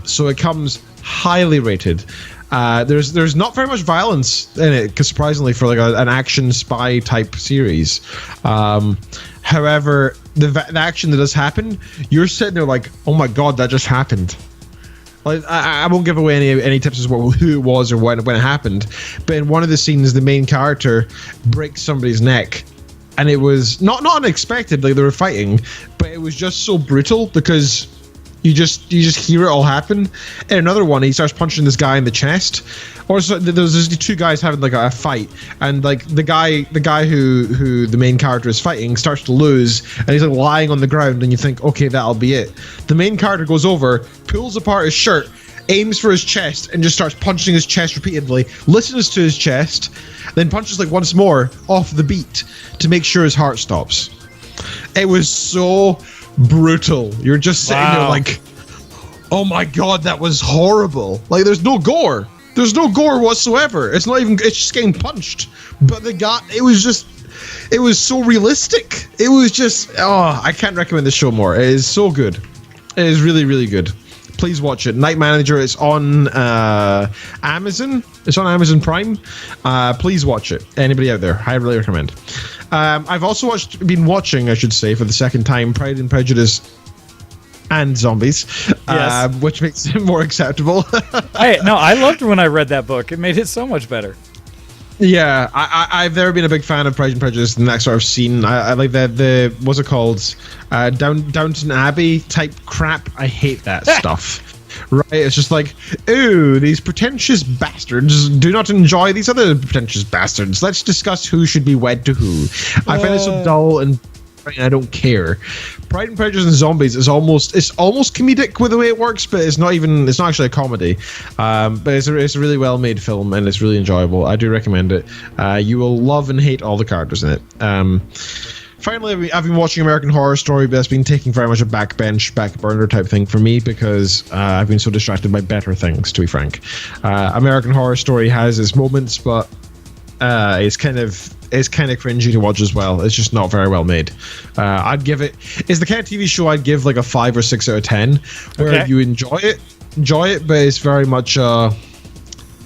So it comes highly rated. There's not very much violence in it, because surprisingly for like an action spy type series. However, the action that does happen, you're sitting there like, oh my god, that just happened. Like, I won't give away any tips as to who it was or when it happened, but in one of the scenes, the main character breaks somebody's neck, and it was not unexpected. Like, they were fighting, but it was just so brutal because you just hear it all happen. In another one, he starts punching this guy in the chest. Or so, there's the two guys having like a fight, and like the guy who the main character is fighting starts to lose, and he's like lying on the ground, and you think, okay, that'll be it. The main character goes over, pulls apart his shirt, aims for his chest, and just starts punching his chest repeatedly, listens to his chest, then punches like once more off the beat to make sure his heart stops. It was so brutal. You're just sitting there like, oh my god, that was horrible. Like, there's no gore. There's no gore whatsoever. It's just getting punched. But it was so realistic. It was just, I can't recommend this show more. It is so good. It is really, really good. Please watch it. Night Manager. It's on Amazon. It's on Amazon Prime. Please watch it. Anybody out there? I really recommend. I've also been watching, I should say, for the second time, Pride and Prejudice and Zombies, yes. Which makes it more acceptable. I loved when I read that book. It made it so much better. Yeah, I've never been a big fan of Pride and Prejudice and that sort of scene. I like the what's it called? Downton Abbey type crap. I hate that stuff. Right, it's just like, ooh, these pretentious bastards do not enjoy these other pretentious bastards. Let's discuss who should be wed to who. I find it so dull and I don't care. Pride and Prejudice and Zombies is almost comedic with the way it works, but it's not actually a comedy. But it's a really well made film, and it's really enjoyable. I do recommend it. You will love and hate all the characters in it. Finally, I've been watching American Horror Story, but that's been taking very much a back burner type thing for me because I've been so distracted by better things, to be frank. American Horror Story has its moments, but it's kind of cringy to watch as well. It's just not very well made. I'd give it's the kind of TV show I'd give like a 5 or 6 out of 10, where if you enjoy it, but it's very much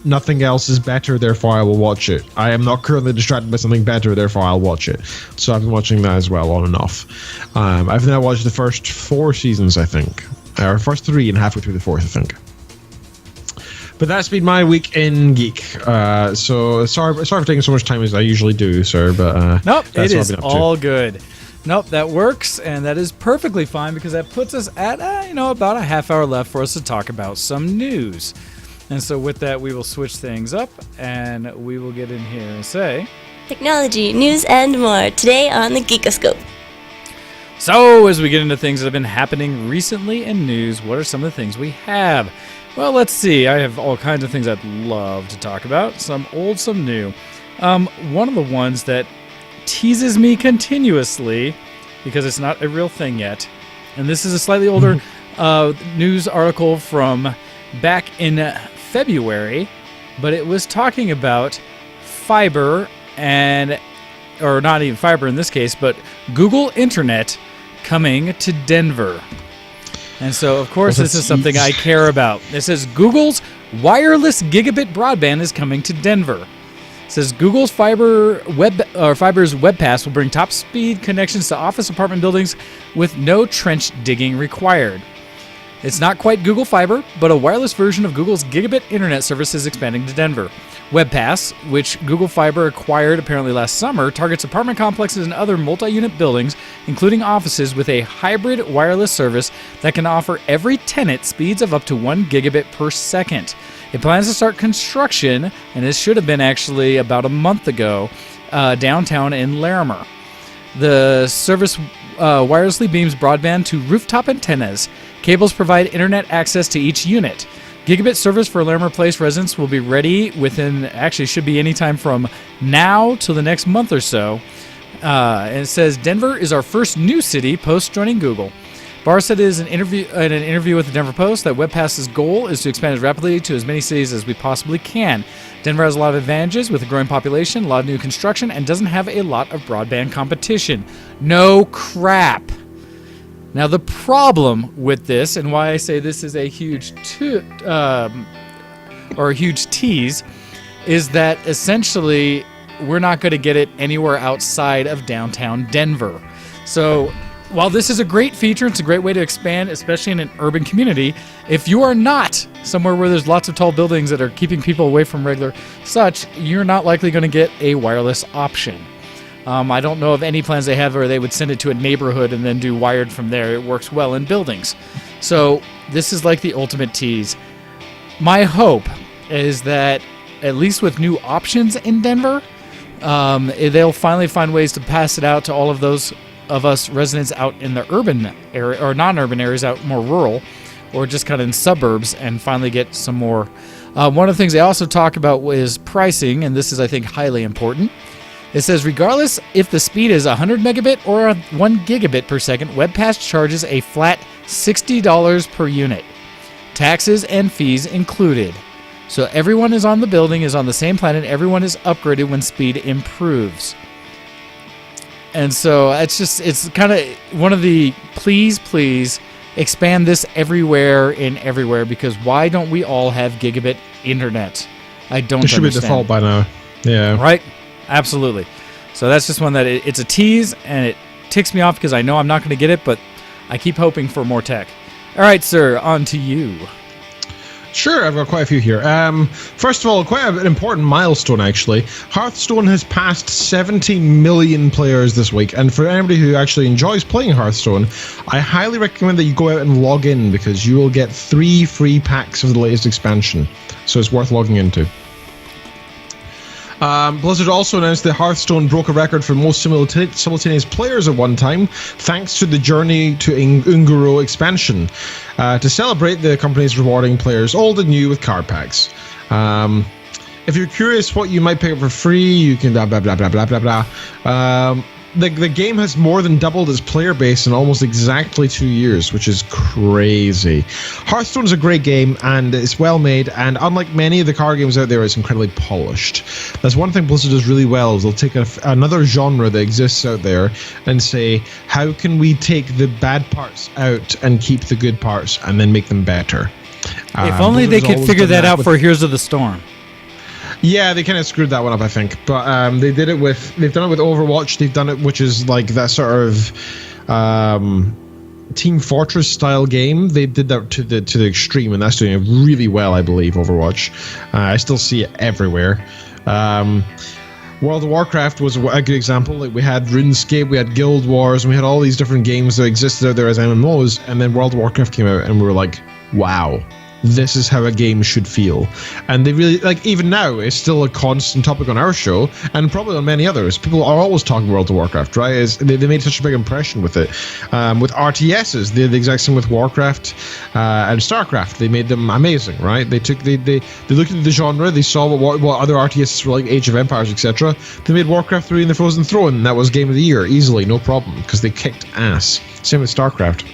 nothing else is better, therefore I will watch it. I am not currently distracted by something better, therefore I'll watch it. So I've been watching that as well, on and off. I've now watched the first 4 seasons, I think, or first 3 and halfway through the 4th, I think. But that's been my week in geek. So sorry for taking so much time as I usually do, sir. But nope, that's it is all good. Nope, that works, and that is perfectly fine because that puts us at about a half hour left for us to talk about some news. And so with that, we will switch things up, and we will get in here and say... Technology, news, and more, today on the Geekoscope. So, as we get into things that have been happening recently in news, what are some of the things we have? Well, let's see. I have all kinds of things I'd love to talk about. Some old, some new. One of the ones that teases me continuously, because it's not a real thing yet, and this is a slightly older news article from back in February, but it was talking about fiber or not even fiber in this case, but Google Internet coming to Denver. And so, of course, this is something I care about. It says Google's wireless gigabit broadband is coming to Denver. It says Google's fiber's web pass will bring top speed connections to office apartment buildings with no trench digging required. It's not quite Google Fiber, but a wireless version of Google's gigabit internet service is expanding to Denver. WebPass, which Google Fiber acquired apparently last summer, targets apartment complexes and other multi-unit buildings, including offices, with a hybrid wireless service that can offer every tenant speeds of up to 1 gigabit per second. It plans to start construction, and this should have been actually about a month ago, downtown in Larimer. The service wirelessly beams broadband to rooftop antennas. Cables provide internet access to each unit. Gigabit service for Larimer Place residents will be ready should be anytime from now till the next month or so. And it says, Denver is our first new city post joining Google. Barr said in an interview with the Denver Post that WebPass's goal is to expand as rapidly to as many cities as we possibly can. Denver has a lot of advantages with a growing population, a lot of new construction, and doesn't have a lot of broadband competition. No crap. Now, the problem with this, and why I say this is a huge tease, is that essentially we're not going to get it anywhere outside of downtown Denver. So, while this is a great feature, it's a great way to expand, especially in an urban community, if you are not somewhere where there's lots of tall buildings that are keeping people away from regular such, you're not likely going to get a wireless option. I don't know of any plans they have where they would send it to a neighborhood and then do wired from there. It works well in buildings. So this is like the ultimate tease. My hope is that, at least with new options in Denver, they'll finally find ways to pass it out to all of those of us residents out in the urban area or non-urban areas, out more rural, or just kind of in suburbs, and finally get some more. One of the things they also talk about is pricing, and this is, I think, highly important. It says, regardless if the speed is 100 megabit or 1 gigabit per second, WebPass charges a flat $60 per unit, taxes and fees included. So everyone is on the building, is on the same plan, and everyone is upgraded when speed improves. And so it's kind of one of the please expand this everywhere in everywhere, because why don't we all have gigabit internet? I don't understand. It should be default by now. Yeah. Right? Absolutely. So that's just one that it's a tease, and it ticks me off because I know I'm not going to get it, but I keep hoping for more tech. All right, sir, on to you. Sure, I've got quite a few here. First of all, quite an important milestone, actually. Hearthstone has passed 70 million players this week, and for anybody who actually enjoys playing Hearthstone, I highly recommend that you go out and log in, because you will get 3 free packs of the latest expansion, so it's worth logging into. Blizzard also announced that Hearthstone broke a record for most simultaneous players at one time, thanks to the Journey to Unguro expansion. To celebrate, the company is rewarding players old and new with card packs. If you're curious what you might pick up for free, you can blah blah blah blah blah blah blah. The game has more than doubled its player base in almost exactly 2 years, which is crazy. Hearthstone is a great game, and it's well made, and unlike many of the card games out there, it's incredibly polished. That's one thing Blizzard does really well, is they'll take another genre that exists out there and say, how can we take the bad parts out and keep the good parts, and then make them better? If only they could figure that out for Heroes of the Storm. Yeah, they kind of screwed that one up, I think. But they've done it with Overwatch. They've done it, which is like that sort of Team Fortress style game. They did that to the extreme, and that's doing it really well, I believe. Overwatch. I still see it everywhere. World of Warcraft was a good example. Like, we had RuneScape, we had Guild Wars, and we had all these different games that existed out there as MMOs. And then World of Warcraft came out, and we were like, wow, this is how a game should feel. And they really, like, even now, it's still a constant topic on our show, and probably on many others. People are always talking World of Warcraft, right? They made such a big impression with it. With RTSs, they did the exact same with Warcraft and StarCraft. They made them amazing, right? They looked at the genre, they saw what other RTSs were like, Age of Empires, etc. They made Warcraft 3 and the Frozen Throne, and that was Game of the Year, easily, no problem, because they kicked ass. Same with StarCraft.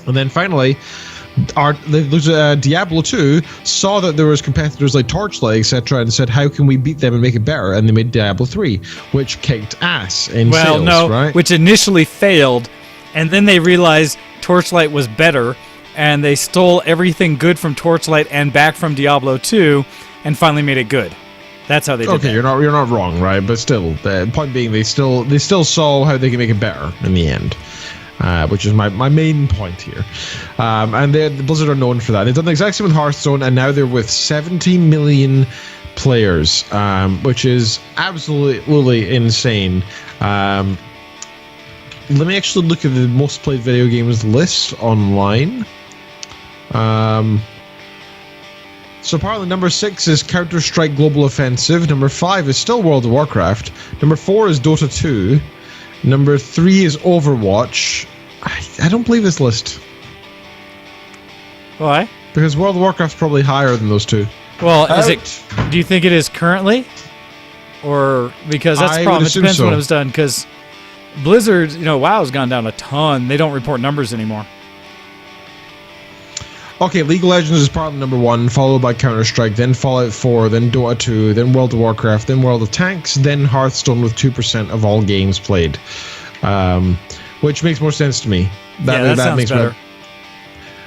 And then finally, Diablo 2 saw that there was competitors like Torchlight, etc., and said, how can we beat them and make it better? And they made Diablo 3, which kicked ass in sales, right? Which initially failed, and then they realized Torchlight was better, and they stole everything good from Torchlight and back from Diablo 2, and finally made it good. That's how they did Okay, that. you're not wrong, right? But still, the point being, they still saw how they can make it better in the end. Which is my main point here. And the Blizzard are known for that. They've done the exact same with Hearthstone, and now they're with 70 million players, which is absolutely insane. Let me actually look at the most played video games list online. So apparently number 6 is Counter-Strike Global Offensive. Number 5 is still World of Warcraft. Number 4 is Dota 2. Number 3 is Overwatch. I don't believe this list. Why? Because World of Warcraft's probably higher than those two. Well, do you think it is currently? Or because that's the problem. It depends when it was done. Because Blizzard, WoW's gone down a ton. They don't report numbers anymore. Okay, League of Legends is probably number 1, followed by Counter-Strike, then Fallout 4, then Dota 2, then World of Warcraft, then World of Tanks, then Hearthstone with 2% of all games played. Which makes more sense to me. That sounds makes better.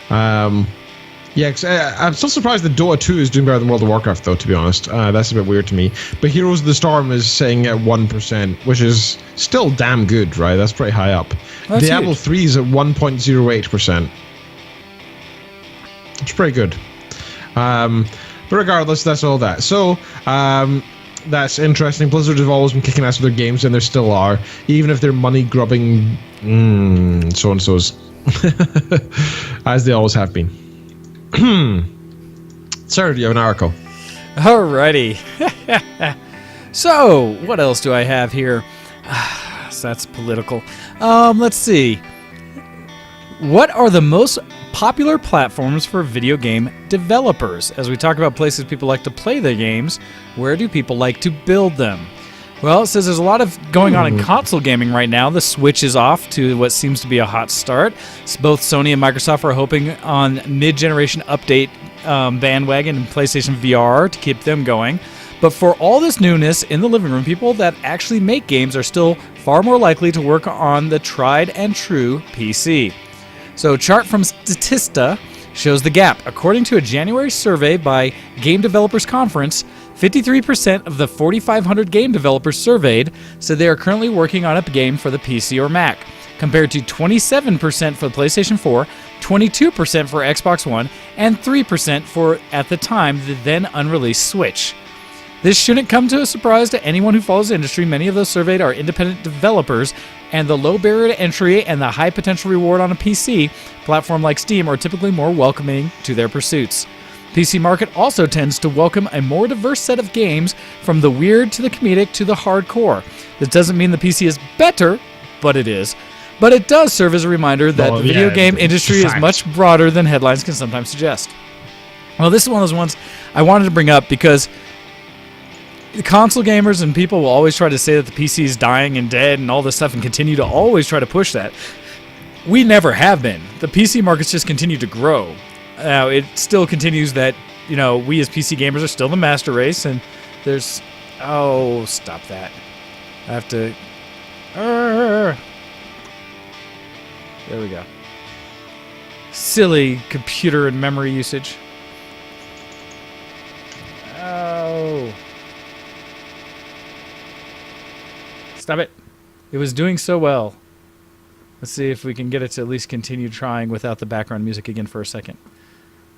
Cause I'm still surprised that Dota 2 is doing better than World of Warcraft, though, to be honest. That's a bit weird to me. But Heroes of the Storm is sitting at 1%, which is still damn good, right? That's pretty high up. Diablo 3 is at 1.08%. It's pretty good. But regardless, that's all that. So, that's interesting. Blizzard have always been kicking ass with their games, and they still are. Even if they're money-grubbing so-and-sos. As they always have been. Sir, do you have an article? Alrighty. So, what else do I have here? So that's political. Let's see. What are the most popular platforms for video game developers? As we talk about places people like to play their games, where do people like to build them? Well, it says there's a lot of going on in console gaming right now. The Switch is off to what seems to be a hot start. Both Sony and Microsoft are hoping on mid-generation update bandwagon and PlayStation VR to keep them going. But for all this newness in the living room, people that actually make games are still far more likely to work on the tried and true PC. So a chart from Statista shows the gap. According to a January survey by Game Developers Conference, 53% of the 4,500 game developers surveyed said they are currently working on a game for the PC or Mac, compared to 27% for the PlayStation 4, 22% for Xbox One, and 3% for, at the time, the then unreleased Switch. This shouldn't come to a surprise to anyone who follows the industry. Many of those surveyed are independent developers, and the low barrier to entry and the high potential reward on a PC platform like Steam are typically more welcoming to their pursuits. PC market also tends to welcome a more diverse set of games, from the weird to the comedic to the hardcore. This doesn't mean the PC is better, but it is. But it does serve as a reminder that the video game industry is much broader than headlines can sometimes suggest. Well, this is one of those ones I wanted to bring up because the console gamers and people will always try to say that the PC is dying and dead and all this stuff, and continue to always try to push that. We never have been. The PC markets just continue to grow. Now, it still continues that, we as PC gamers are still the master race, and there's... Oh, stop that. I have to... There we go. Silly computer and memory usage. Oh... Stop it. It was doing so well. Let's see if we can get it to at least continue trying without the background music again for a second.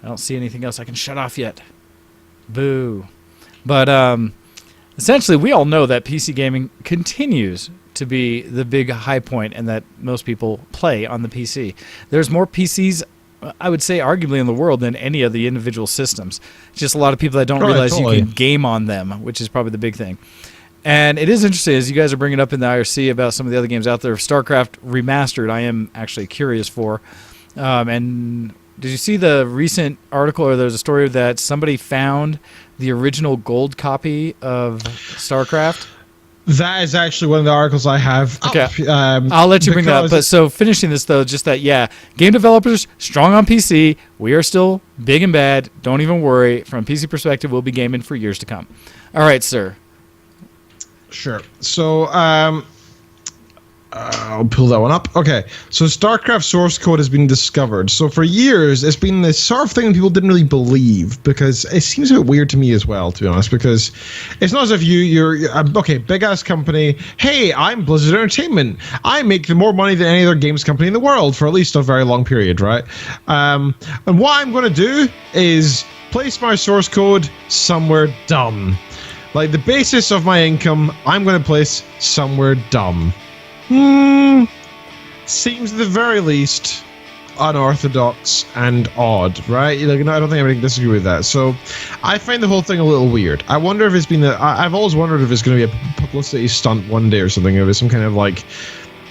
I don't see anything else I can shut off yet. Boo. But essentially, we all know that PC gaming continues to be the big high point and that most people play on the PC. There's more PCs I would say, arguably in the world than any of the individual systems. It's just a lot of people that don't Right, realize totally. you can game on them, which is probably the big thing. And it is interesting, as you guys are bringing up in the IRC about some of the other games out there. StarCraft Remastered, I am actually curious for. And did you see the recent article, or there's a story that somebody found the original gold copy of StarCraft? That is actually one of the articles I have. Okay. Up, I'll let you bring that up. because- But so finishing this, though, just that, game developers, strong on PC. We are still big and bad. Don't even worry. From a PC perspective, we'll be gaming for years to come. All right, sir. Sure. So, I'll pull that one up. Okay. So, StarCraft source code has been discovered. So, for years, it's been this sort of thing that people didn't really believe, because it seems a bit weird to me as well, to be honest, because it's not as if you're okay, big ass company. Hey, I'm Blizzard Entertainment. I make more money than any other games company in the world for at least a very long period, right? And what I'm going to do is place my source code somewhere dumb. Like, the basis of my income, I'm going to place somewhere dumb. Seems at the very least unorthodox and odd, right? Like, I don't think anybody can disagree with that. So, I find the whole thing a little weird. I wonder if it's been I've always wondered if it's going to be a publicity stunt one day or something. If it's some kind of like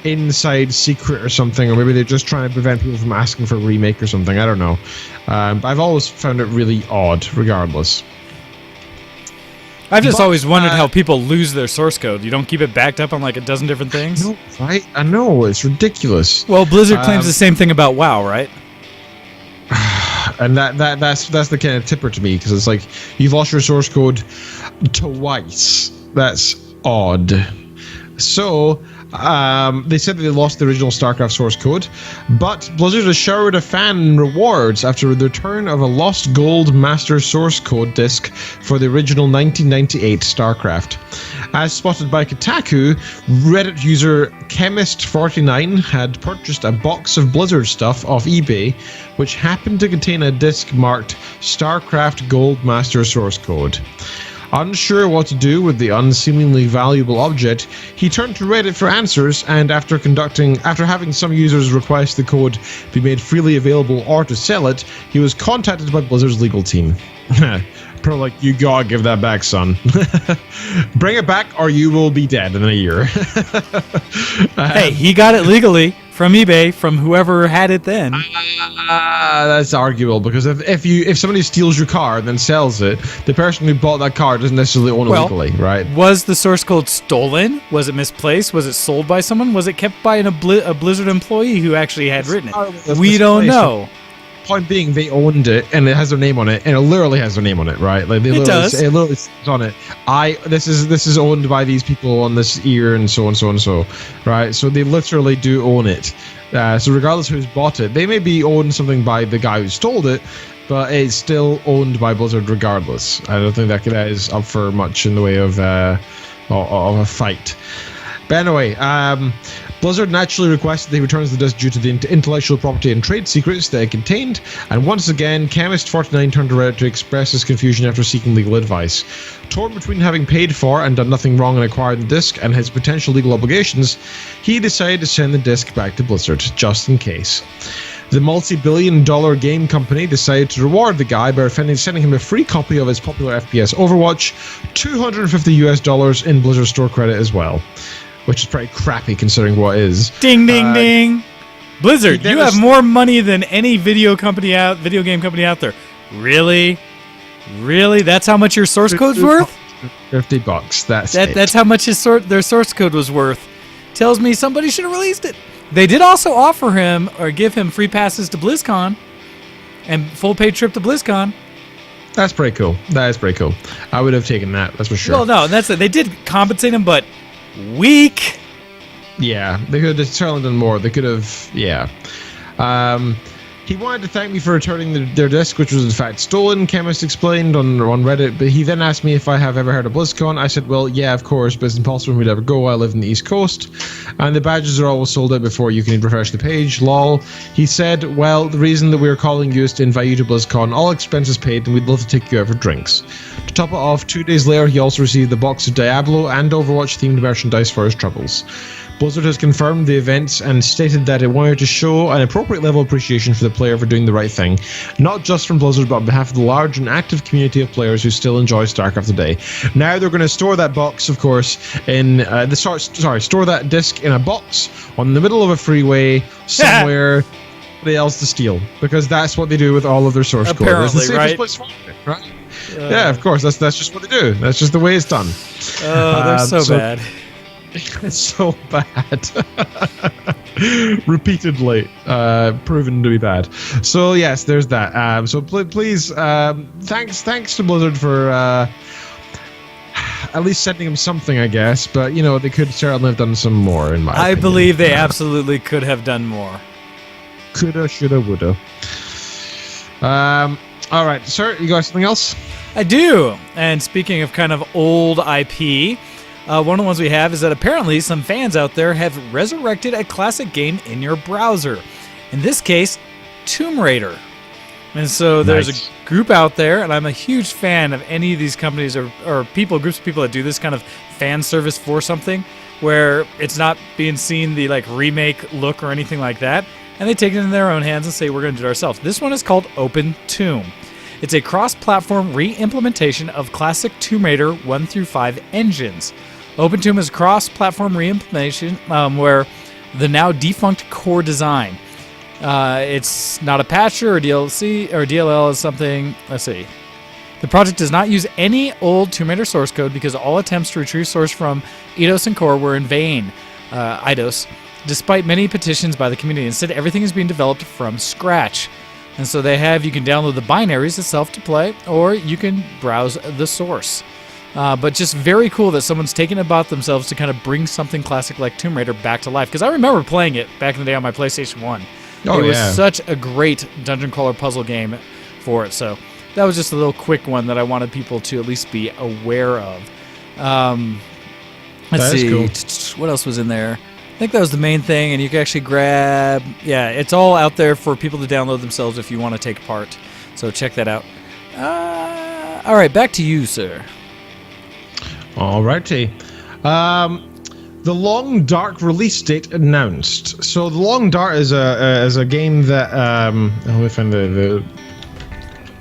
inside secret or something, or maybe they're just trying to prevent people from asking for a remake or something. I don't know. But I've always found it really odd, regardless. I've just always wondered how people lose their source code. You don't keep it backed up on like a dozen different things? No, right? I know, it's ridiculous. Well, Blizzard claims the same thing about WoW, right? And that's the kind of tipper to me, because it's like, you've lost your source code twice. That's odd. So, they said that they lost the original StarCraft source code, but Blizzard has showered a fan rewards after the return of a lost gold master source code disk for the original 1998 StarCraft. As spotted by Kotaku, Reddit user Chemist49 had purchased a box of Blizzard stuff off eBay, which happened to contain a disk marked StarCraft Gold Master source code. Unsure what to do with the unseemingly valuable object, he turned to Reddit for answers, and after having some users request the code be made freely available or to sell it, he was contacted by Blizzard's legal team. Pro, like, you gotta give that back, son. Bring it back or you will be dead in a year. Hey, he got it legally from eBay from whoever had it then. That's arguable, because if somebody steals your car and then sells it, the person who bought that car doesn't necessarily own it legally, right? Was the source code stolen? Was it misplaced? Was it sold by someone? Was it kept by a Blizzard employee who actually had written it? We don't know. Point being, they owned it, and it has their name on it, and it literally has their name on it, right? Like, it does. It literally says on it, this is owned by these people on this year, and so on, so on, so, right? So they literally do own it. So regardless of who's bought it, they may be owned something by the guy who stole it, but it's still owned by Blizzard regardless. I don't think that is up for much in the way of a fight. But anyway, Blizzard naturally requested that he returns the disc due to the intellectual property and trade secrets that it contained, and once again, Chemist49 turned to Reddit to express his confusion after seeking legal advice. Torn between having paid for and done nothing wrong in acquiring the disc and his potential legal obligations, he decided to send the disc back to Blizzard, just in case. The multi-billion-dollar game company decided to reward the guy by sending him a free copy of his popular FPS Overwatch, $250 in Blizzard store credit as well. Which is pretty crappy considering what it is. Ding, ding, ding. Blizzard, you have more money than any video game company out there. Really? Really? That's how much your source code's worth? $50. That's how much their source code was worth. Tells me somebody should have released it. They did also offer him or give him free passes to BlizzCon and full paid trip to BlizzCon. That's pretty cool. That is pretty cool. I would have taken that. That's for sure. Well, no, that's it. They did compensate him, but weak. Yeah, they could have certainly done more. They could have, yeah. He wanted to thank me for returning their disc, which was in fact stolen, Chemist explained on Reddit, but he then asked me if I have ever heard of BlizzCon. I said, well, yeah, of course, but it's impossible for me to ever go. I live in the East Coast, and the badges are always sold out before you can refresh the page, lol. He said, well, the reason that we're calling you is to invite you to BlizzCon, all expenses paid, and we'd love to take you out for drinks. To top it off, 2 days later, he also received the box of Diablo and Overwatch-themed merchandise for his troubles. Blizzard has confirmed the events and stated that it wanted to show an appropriate level of appreciation for the player for doing the right thing, not just from Blizzard, but on behalf of the large and active community of players who still enjoy StarCraft today. Now they're going to store that box, of course, in store that disc in a box on the middle of a freeway somewhere. Somebody else to steal, because that's what they do with all of their source code. It's the safest place for it, right? Yeah, of course. That's just what they do. That's just the way it's done. Oh, they're so bad. It's so bad. Repeatedly proven to be bad. So yes, there's that. So please, thanks to Blizzard for at least sending him something, I guess. But you know, they could certainly have done some more. In my opinion. I believe they absolutely could have done more. Coulda, shoulda, woulda. All right, sir, you got something else? I do. And speaking of kind of old IP, one of the ones we have is that apparently some fans out there have resurrected a classic game in your browser. In this case, Tomb Raider. And so there's a group out there, and I'm a huge fan of any of these companies or groups of people that do this kind of fan service for something, where it's not being seen the like remake look or anything like that. And they take it in their own hands and say, we're going to do it ourselves. This one is called Open Tomb. It's a cross-platform re-implementation of classic Tomb Raider 1 through 5 engines. Open Tomb is a cross-platform re-implementation where the now defunct core design. It's not a patch or DLC or DLL is something. Let's see. The project does not use any old Tomb Raider source code because all attempts to retrieve source from Eidos and core were in vain. Eidos. Despite many petitions by the community. Instead, everything is being developed from scratch. And so you can download the binaries itself to play, or you can browse the source. But just very cool that someone's taken it about themselves to kind of bring something classic like Tomb Raider back to life. Because I remember playing it back in the day on my PlayStation 1. It was such a great dungeon crawler puzzle game for it. So that was just a little quick one that I wanted people to at least be aware of. Let's see. Cool. What else was in there? I think that was the main thing, and you can actually grab... Yeah, it's all out there for people to download themselves if you want to take part. So check that out. All right, back to you, sir. All righty. The Long Dark release date announced. So The Long Dark is a game that... let me find the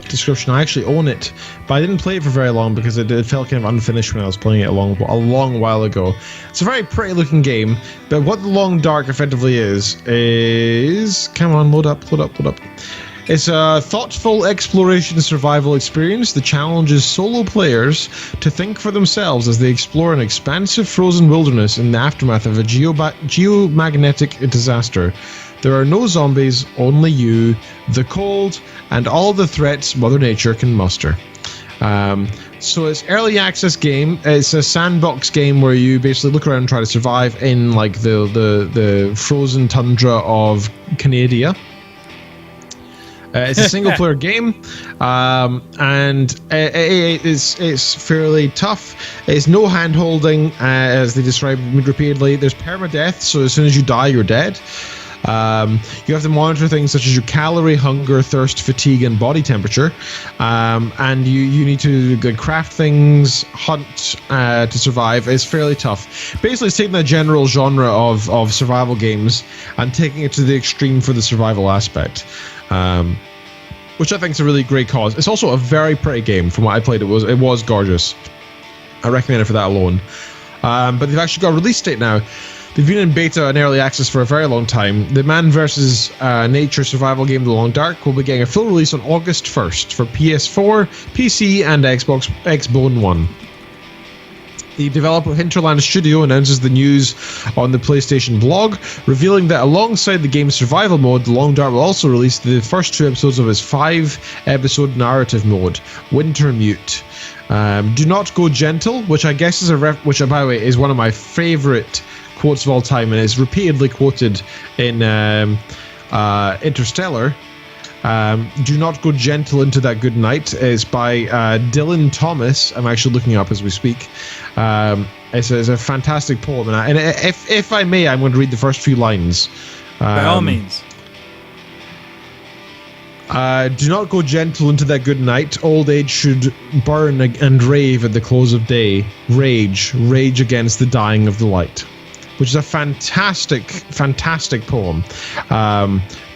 description. I actually own it, but I didn't play it for very long because it felt kind of unfinished when I was playing it a long while ago. It's a very pretty looking game, but what The Long Dark effectively is come on, load up. It's a thoughtful exploration survival experience that challenges solo players to think for themselves as they explore an expansive frozen wilderness in the aftermath of a geomagnetic disaster. There are no zombies, only you, the cold, and all the threats Mother Nature can muster. So it's early access game. It's a sandbox game where you basically look around and try to survive in like the frozen tundra of Canada. It's a single player game, and it's fairly tough. It's no hand holding, as they describe repeatedly. There's permadeath, so as soon as you die, you're dead. You have to monitor things such as your calorie, hunger, thirst, fatigue, and body temperature. And you need to craft things, hunt to survive. It's fairly tough. Basically, it's taking the general genre of survival games and taking it to the extreme for the survival aspect. Which I think is a really great cause. It's also a very pretty game. From what I played, it was gorgeous. I recommend it for that alone. But they've actually got a release date now. They've been in beta and early access for a very long time. The man versus nature survival game The Long Dark will be getting a full release on August 1st for PS4, PC, and Xbox One. The developer Hinterland Studio announces the news on the PlayStation blog, revealing that alongside the game's survival mode, The Long Dark will also release the first 2 episodes of its 5-episode narrative mode, Wintermute. Do not go gentle, which I guess is which by the way is one of my favorite quotes of all time, and is repeatedly quoted in Interstellar. Do not go gentle into that good night is by Dylan Thomas. I'm actually looking it up as we speak. It's a fantastic poem, and if I may, I'm going to read the first few lines. By all means. Do not go gentle into that good night. Old age should burn and rave at the close of day. Rage against the dying of the light. which is a fantastic poem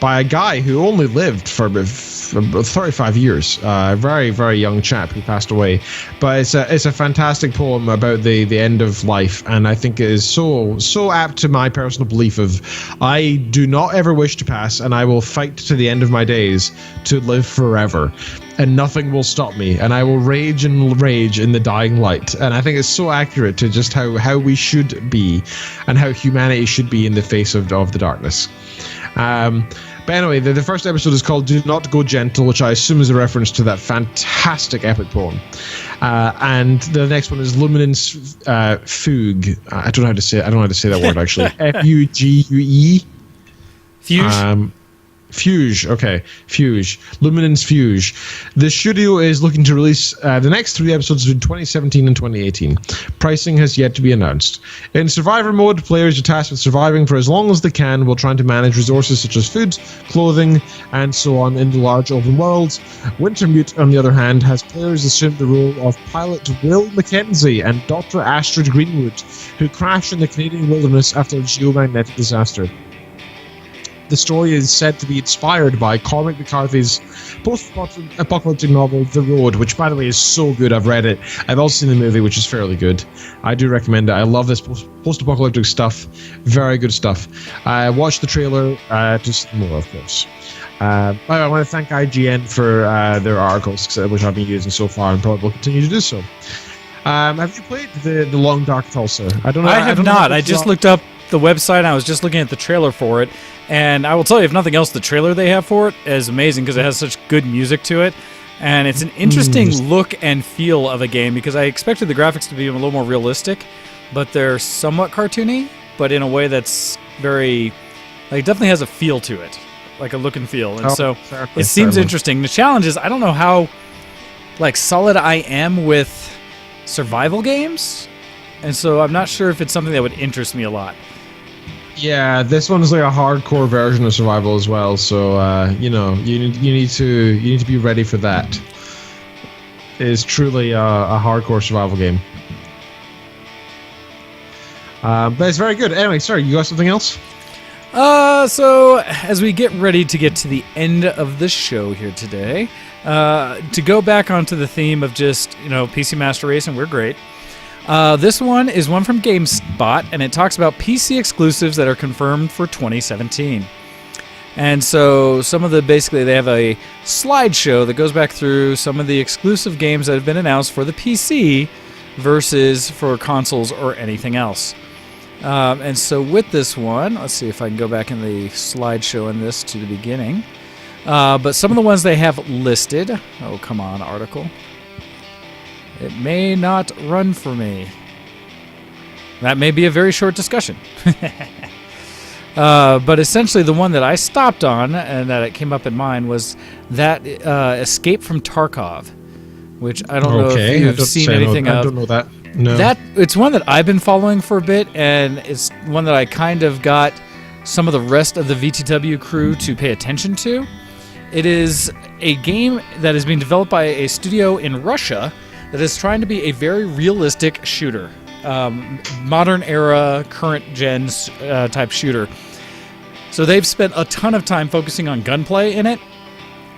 by a guy who only lived for about 35 years. A very, very young chap who passed away. But it's a fantastic poem about the end of life, and I think it is so apt to my personal belief of I do not ever wish to pass, and I will fight to the end of my days to live forever. And nothing will stop me, and I will rage and rage in the dying light. And I think it's so accurate to just how we should be, and how humanity should be in the face of the darkness. But anyway, the first episode is called "Do Not Go Gentle," which I assume is a reference to that fantastic epic poem. And the next one is Luminance Fugue. I don't know how to say that word actually. Fugue. Fuge. Fuge, okay. Fuge. Luminance Fuge. The studio is looking to release the next 3 episodes in 2017 and 2018. Pricing has yet to be announced. In Survivor mode, players are tasked with surviving for as long as they can while trying to manage resources such as food, clothing, and so on in the large open worlds. Wintermute, on the other hand, has players assume the role of pilot Will Mackenzie and Dr. Astrid Greenwood, who crashed in the Canadian wilderness after a geomagnetic disaster. The story is said to be inspired by Cormac McCarthy's post-apocalyptic novel The Road, which, by the way, is so good. I've read it. I've also seen the movie, which is fairly good. I do recommend it. I love this post-apocalyptic stuff. Very good stuff. I watched the trailer to see more, of course. I want to thank IGN for their articles, which I've been using so far and probably will continue to do so. Have you played the Long Dark Tulsa? I don't know. I have not. I just looked up the website, and I was just looking at the trailer for it. And I will tell you, if nothing else, the trailer they have for it is amazing because it has such good music to it. And it's an interesting look and feel of a game because I expected the graphics to be a little more realistic, but they're somewhat cartoony, but in a way that's very, like, definitely has a feel to it, like a look and feel. And it seems interesting. The challenge is I don't know how, like, solid I am with survival games, and so I'm not sure if it's something that would interest me a lot. Yeah, this one's like a hardcore version of survival as well, so you need to be ready for that. It is truly a hardcore survival game. But it's very good. Anyway, sorry, you got something else? So as we get ready to get to the end of the show here today, to go back onto the theme of just, PC Master Race, and we're great. This one is one from GameSpot, and it talks about PC exclusives that are confirmed for 2017. And so they have a slideshow that goes back through some of the exclusive games that have been announced for the PC versus for consoles or anything else. And so with this one, let's see if I can go back in the slideshow in this to the beginning. But some of the ones they have listed. Oh, come on, article. It may not run for me. That may be a very short discussion. But essentially the one that I stopped on and that it came up in mine was that Escape from Tarkov, which I don't know if you've seen anything of. I don't know that. No. It's one that I've been following for a bit, and it's one that I kind of got some of the rest of the VTW crew to pay attention to. It is a game that is being developed by a studio in Russia that is trying to be a very realistic shooter. Modern era, current gen type shooter. So they've spent a ton of time focusing on gunplay in it,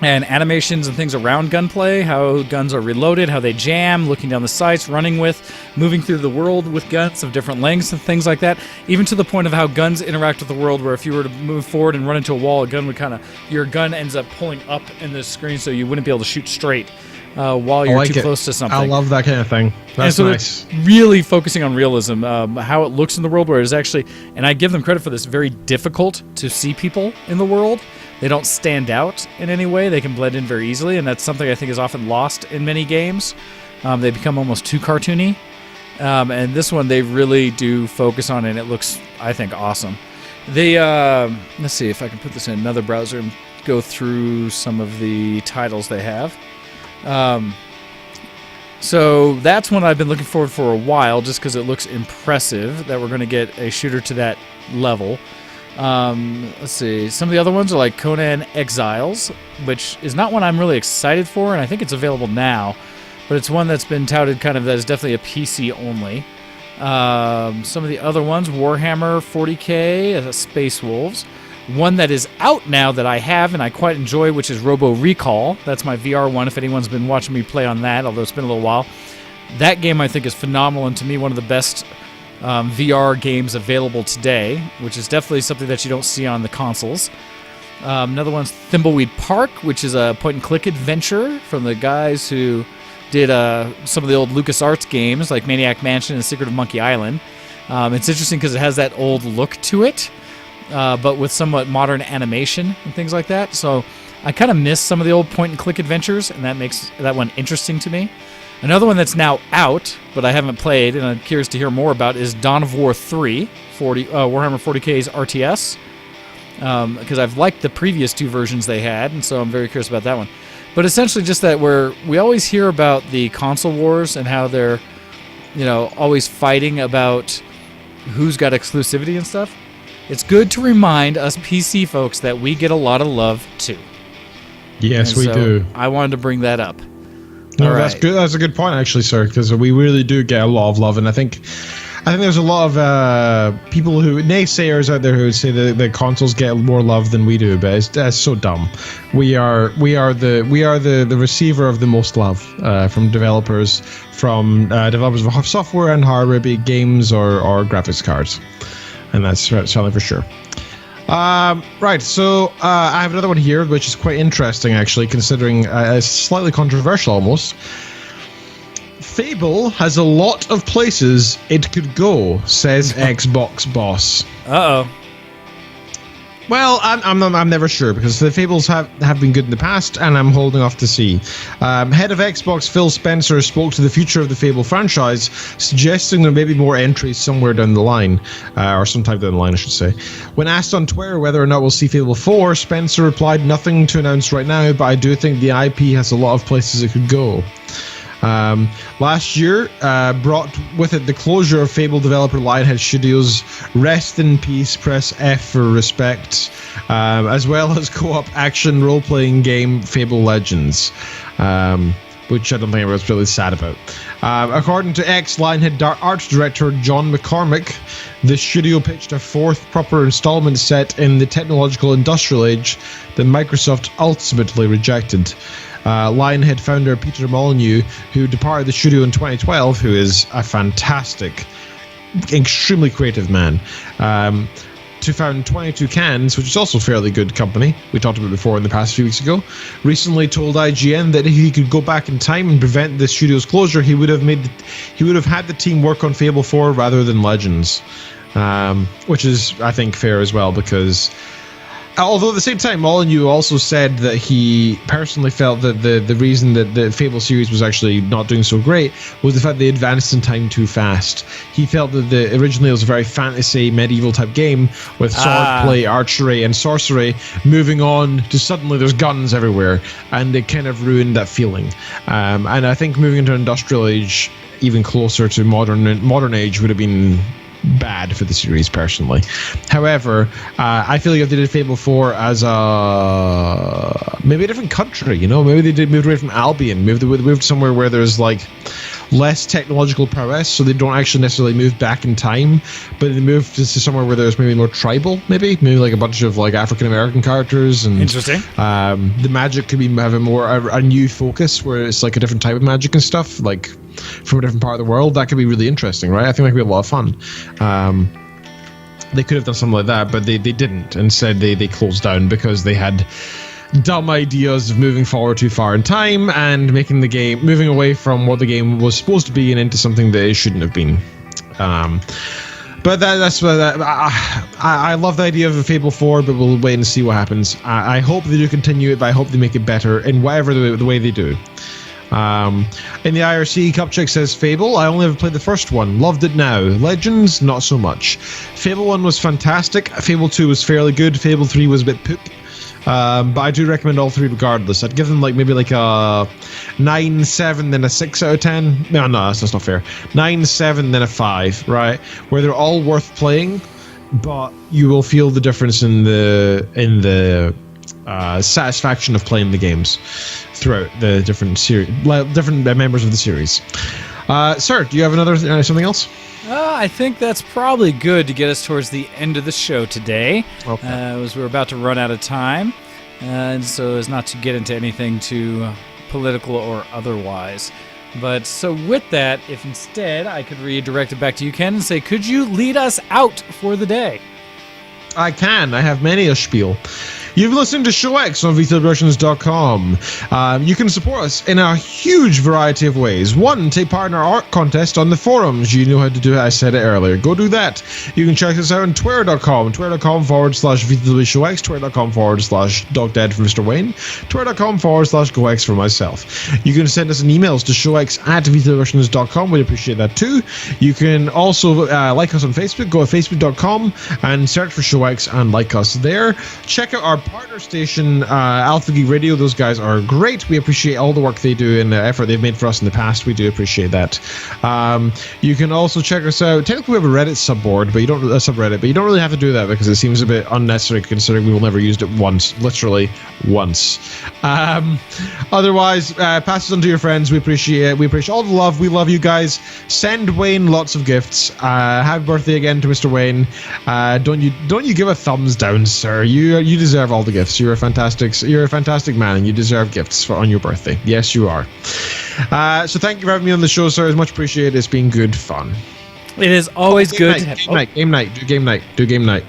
and animations and things around gunplay, how guns are reloaded, how they jam, looking down the sights, running with, moving through the world with guns of different lengths and things like that, even to the point of how guns interact with the world, where if you were to move forward and run into a wall, your gun ends up pulling up in the screen so you wouldn't be able to shoot straight while you're too close to something. I love that kind of thing. That's nice. It's really focusing on realism, how it looks in the world, where it's actually, and I give them credit for this, very difficult to see people in the world. They don't stand out in any way. They can blend in very easily, and that's something I think is often lost in many games. They become almost too cartoony. And this one, they really do focus on it, and it looks, I think, awesome. They, let's see if I can put this in another browser and go through some of the titles they have. So that's one I've been looking forward for a while, just because it looks impressive that we're going to get a shooter to that level. Let's see. Some of the other ones are like Conan Exiles, which is not one I'm really excited for, and I think it's available now, but it's one that's been touted kind of that is definitely a PC only. Some of the other ones, Warhammer 40k, Space Wolves. One that is out now that I have and I quite enjoy, which is Robo Recall. That's my VR one, if anyone's been watching me play on that, although it's been a little while. That game, I think, is phenomenal and, to me, one of the best VR games available today, which is definitely something that you don't see on the consoles. Another one's Thimbleweed Park, which is a point-and-click adventure from the guys who did some of the old LucasArts games, like Maniac Mansion and Secret of Monkey Island. It's interesting because it has that old look to it, but with somewhat modern animation and things like that. So I kind of miss some of the old point-and-click adventures, and that makes that one interesting to me. Another one that's now out, but I haven't played, and I'm curious to hear more about, is Dawn of War 3, Warhammer 40k's RTS, because I've liked the previous two versions they had, and so I'm very curious about that one. But essentially just that we always hear about the console wars and how they're, always fighting about who's got exclusivity and stuff. It's good to remind us PC folks that we get a lot of love too. Yes, and we do. I wanted to bring that up. No, that's good. That's a good point, actually, sir, because we really do get a lot of love, and I think there's a lot of people naysayers out there who would say that the consoles get more love than we do, but that's so dumb. We are the receiver of the most love from developers of software and hardware, be it games or graphics cards, and that's certainly for sure. Right, so I have another one here, which is quite interesting, actually, considering it's slightly controversial almost. Fable has a lot of places it could go, says Xbox boss. Uh-oh. Well, I'm never sure, because the Fables have been good in the past, and I'm holding off to see. Head of Xbox Phil Spencer spoke to the future of the Fable franchise, suggesting there may be more entries somewhere down the line, or sometime down the line, I should say. When asked on Twitter whether or not we'll see Fable 4, Spencer replied, "Nothing to announce right now, but I do think the IP has a lot of places it could go." Last year brought with it the closure of Fable developer Lionhead Studios, rest in peace, press F for respect, as well as co-op action role-playing game Fable Legends, which I don't think I was really sad about. According to ex-Lionhead art director John McCormick, the studio pitched a fourth proper installment set in the technological industrial age that Microsoft ultimately rejected. Lionhead founder Peter Molyneux, who departed the studio in 2012, who is a fantastic, extremely creative man, to found 22 Cans, which is also a fairly good company, we talked about before in the past few weeks ago, recently told IGN that if he could go back in time and prevent the studio's closure, he would have had the team work on Fable 4 rather than Legends, which is, I think, fair as well, because although at the same time, Molyneux also said that he personally felt that the reason that the Fable series was actually not doing so great was the fact they advanced in time too fast. He felt that originally it was a very fantasy, medieval type game with swordplay, archery, and sorcery, moving on to suddenly there's guns everywhere, and it kind of ruined that feeling. And I think moving into industrial age, even closer to modern age, would have been bad for the series personally. However, I feel like if they did Fable 4 as maybe a different country, maybe they did move away from Albion, moved somewhere where there's like less technological prowess, so they don't actually necessarily move back in time, but they move to somewhere where there's maybe more tribal, maybe like a bunch of like African American characters, and interesting. The magic could be have a new focus where it's like a different type of magic and stuff, like from a different part of the world. That could be really interesting, right? I think that could be a lot of fun. They could have done something like that, but they didn't. Instead, they closed down because they had dumb ideas of moving forward too far in time and moving away from what the game was supposed to be and into something that it shouldn't have been. But that's I love the idea of a Fable 4, but we'll wait and see what happens. I hope they do continue it, but I hope they make it better in whatever the way they do. In the IRC, Cupchick says, Fable, I only ever played the first one. Loved it now. Legends, not so much. Fable 1 was fantastic. Fable 2 was fairly good. Fable 3 was a bit poop. But I do recommend all three regardless. I'd give them maybe a 9, 7, then a 6 out of 10. No, that's not fair. 9, 7, then a 5, right? Where they're all worth playing, but you will feel the difference in the satisfaction of playing the games throughout the different members of the series. Sir, do you have another something else? I think that's probably good to get us towards the end of the show today, Okay. as we're about to run out of time, and so as not to get into anything too political or otherwise. But so with that, if instead I could redirect it back to you, Ken, and say, could you lead us out for the day? I can. I have many a spiel. You've listened to Show X on VTubRussians.com. You can support us in a huge variety of ways. One, take part in our art contest on the forums. You know how to do it. I said it earlier. Go do that. You can check us out on Twitter.com. Twitter.com/VTWShowX. Twitter.com/DogDead for Mr. Wayne. Twitter.com/GoX for myself. You can send us an emails to showx@VTubRussians.com. We'd appreciate that too. You can also like us on Facebook. Go to Facebook.com and search for Show X and like us there. Check out our partner station, Alpha Geek Radio. Those guys are great. We appreciate all the work they do and the effort they've made for us in the past. We do appreciate that. You can also check us out. Technically, we have a Reddit subboard, but you don't subreddit, but you don't really have to do that because it seems a bit unnecessary considering we will never used it once, literally once. Otherwise, pass it on to your friends. We appreciate it. We appreciate all the love. We love you guys. Send Wayne lots of gifts. Happy birthday again to Mr. Wayne. Don't you give a thumbs down, sir. You deserve all the gifts. You're a fantastic man, and you deserve gifts on your birthday. Yes, you are. So thank you for having me on the show, sir. It's much appreciated. It's been good fun. It is always good. Game night. Do game night.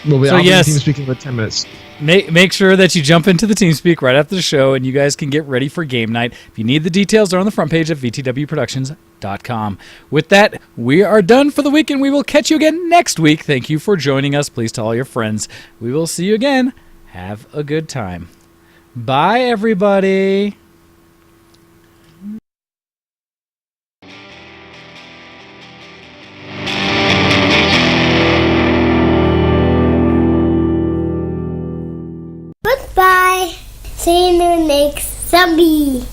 We'll be team speaking in about 10 minutes. Make sure that you jump into the TeamSpeak right after the show, and you guys can get ready for game night. If you need the details, they're on the front page of VTWProductions.com. With that, we are done for the week, and we will catch you again next week. Thank you for joining us. Please tell all your friends. We will see you again. Have a good time. Bye, everybody. Goodbye. See you next zombie.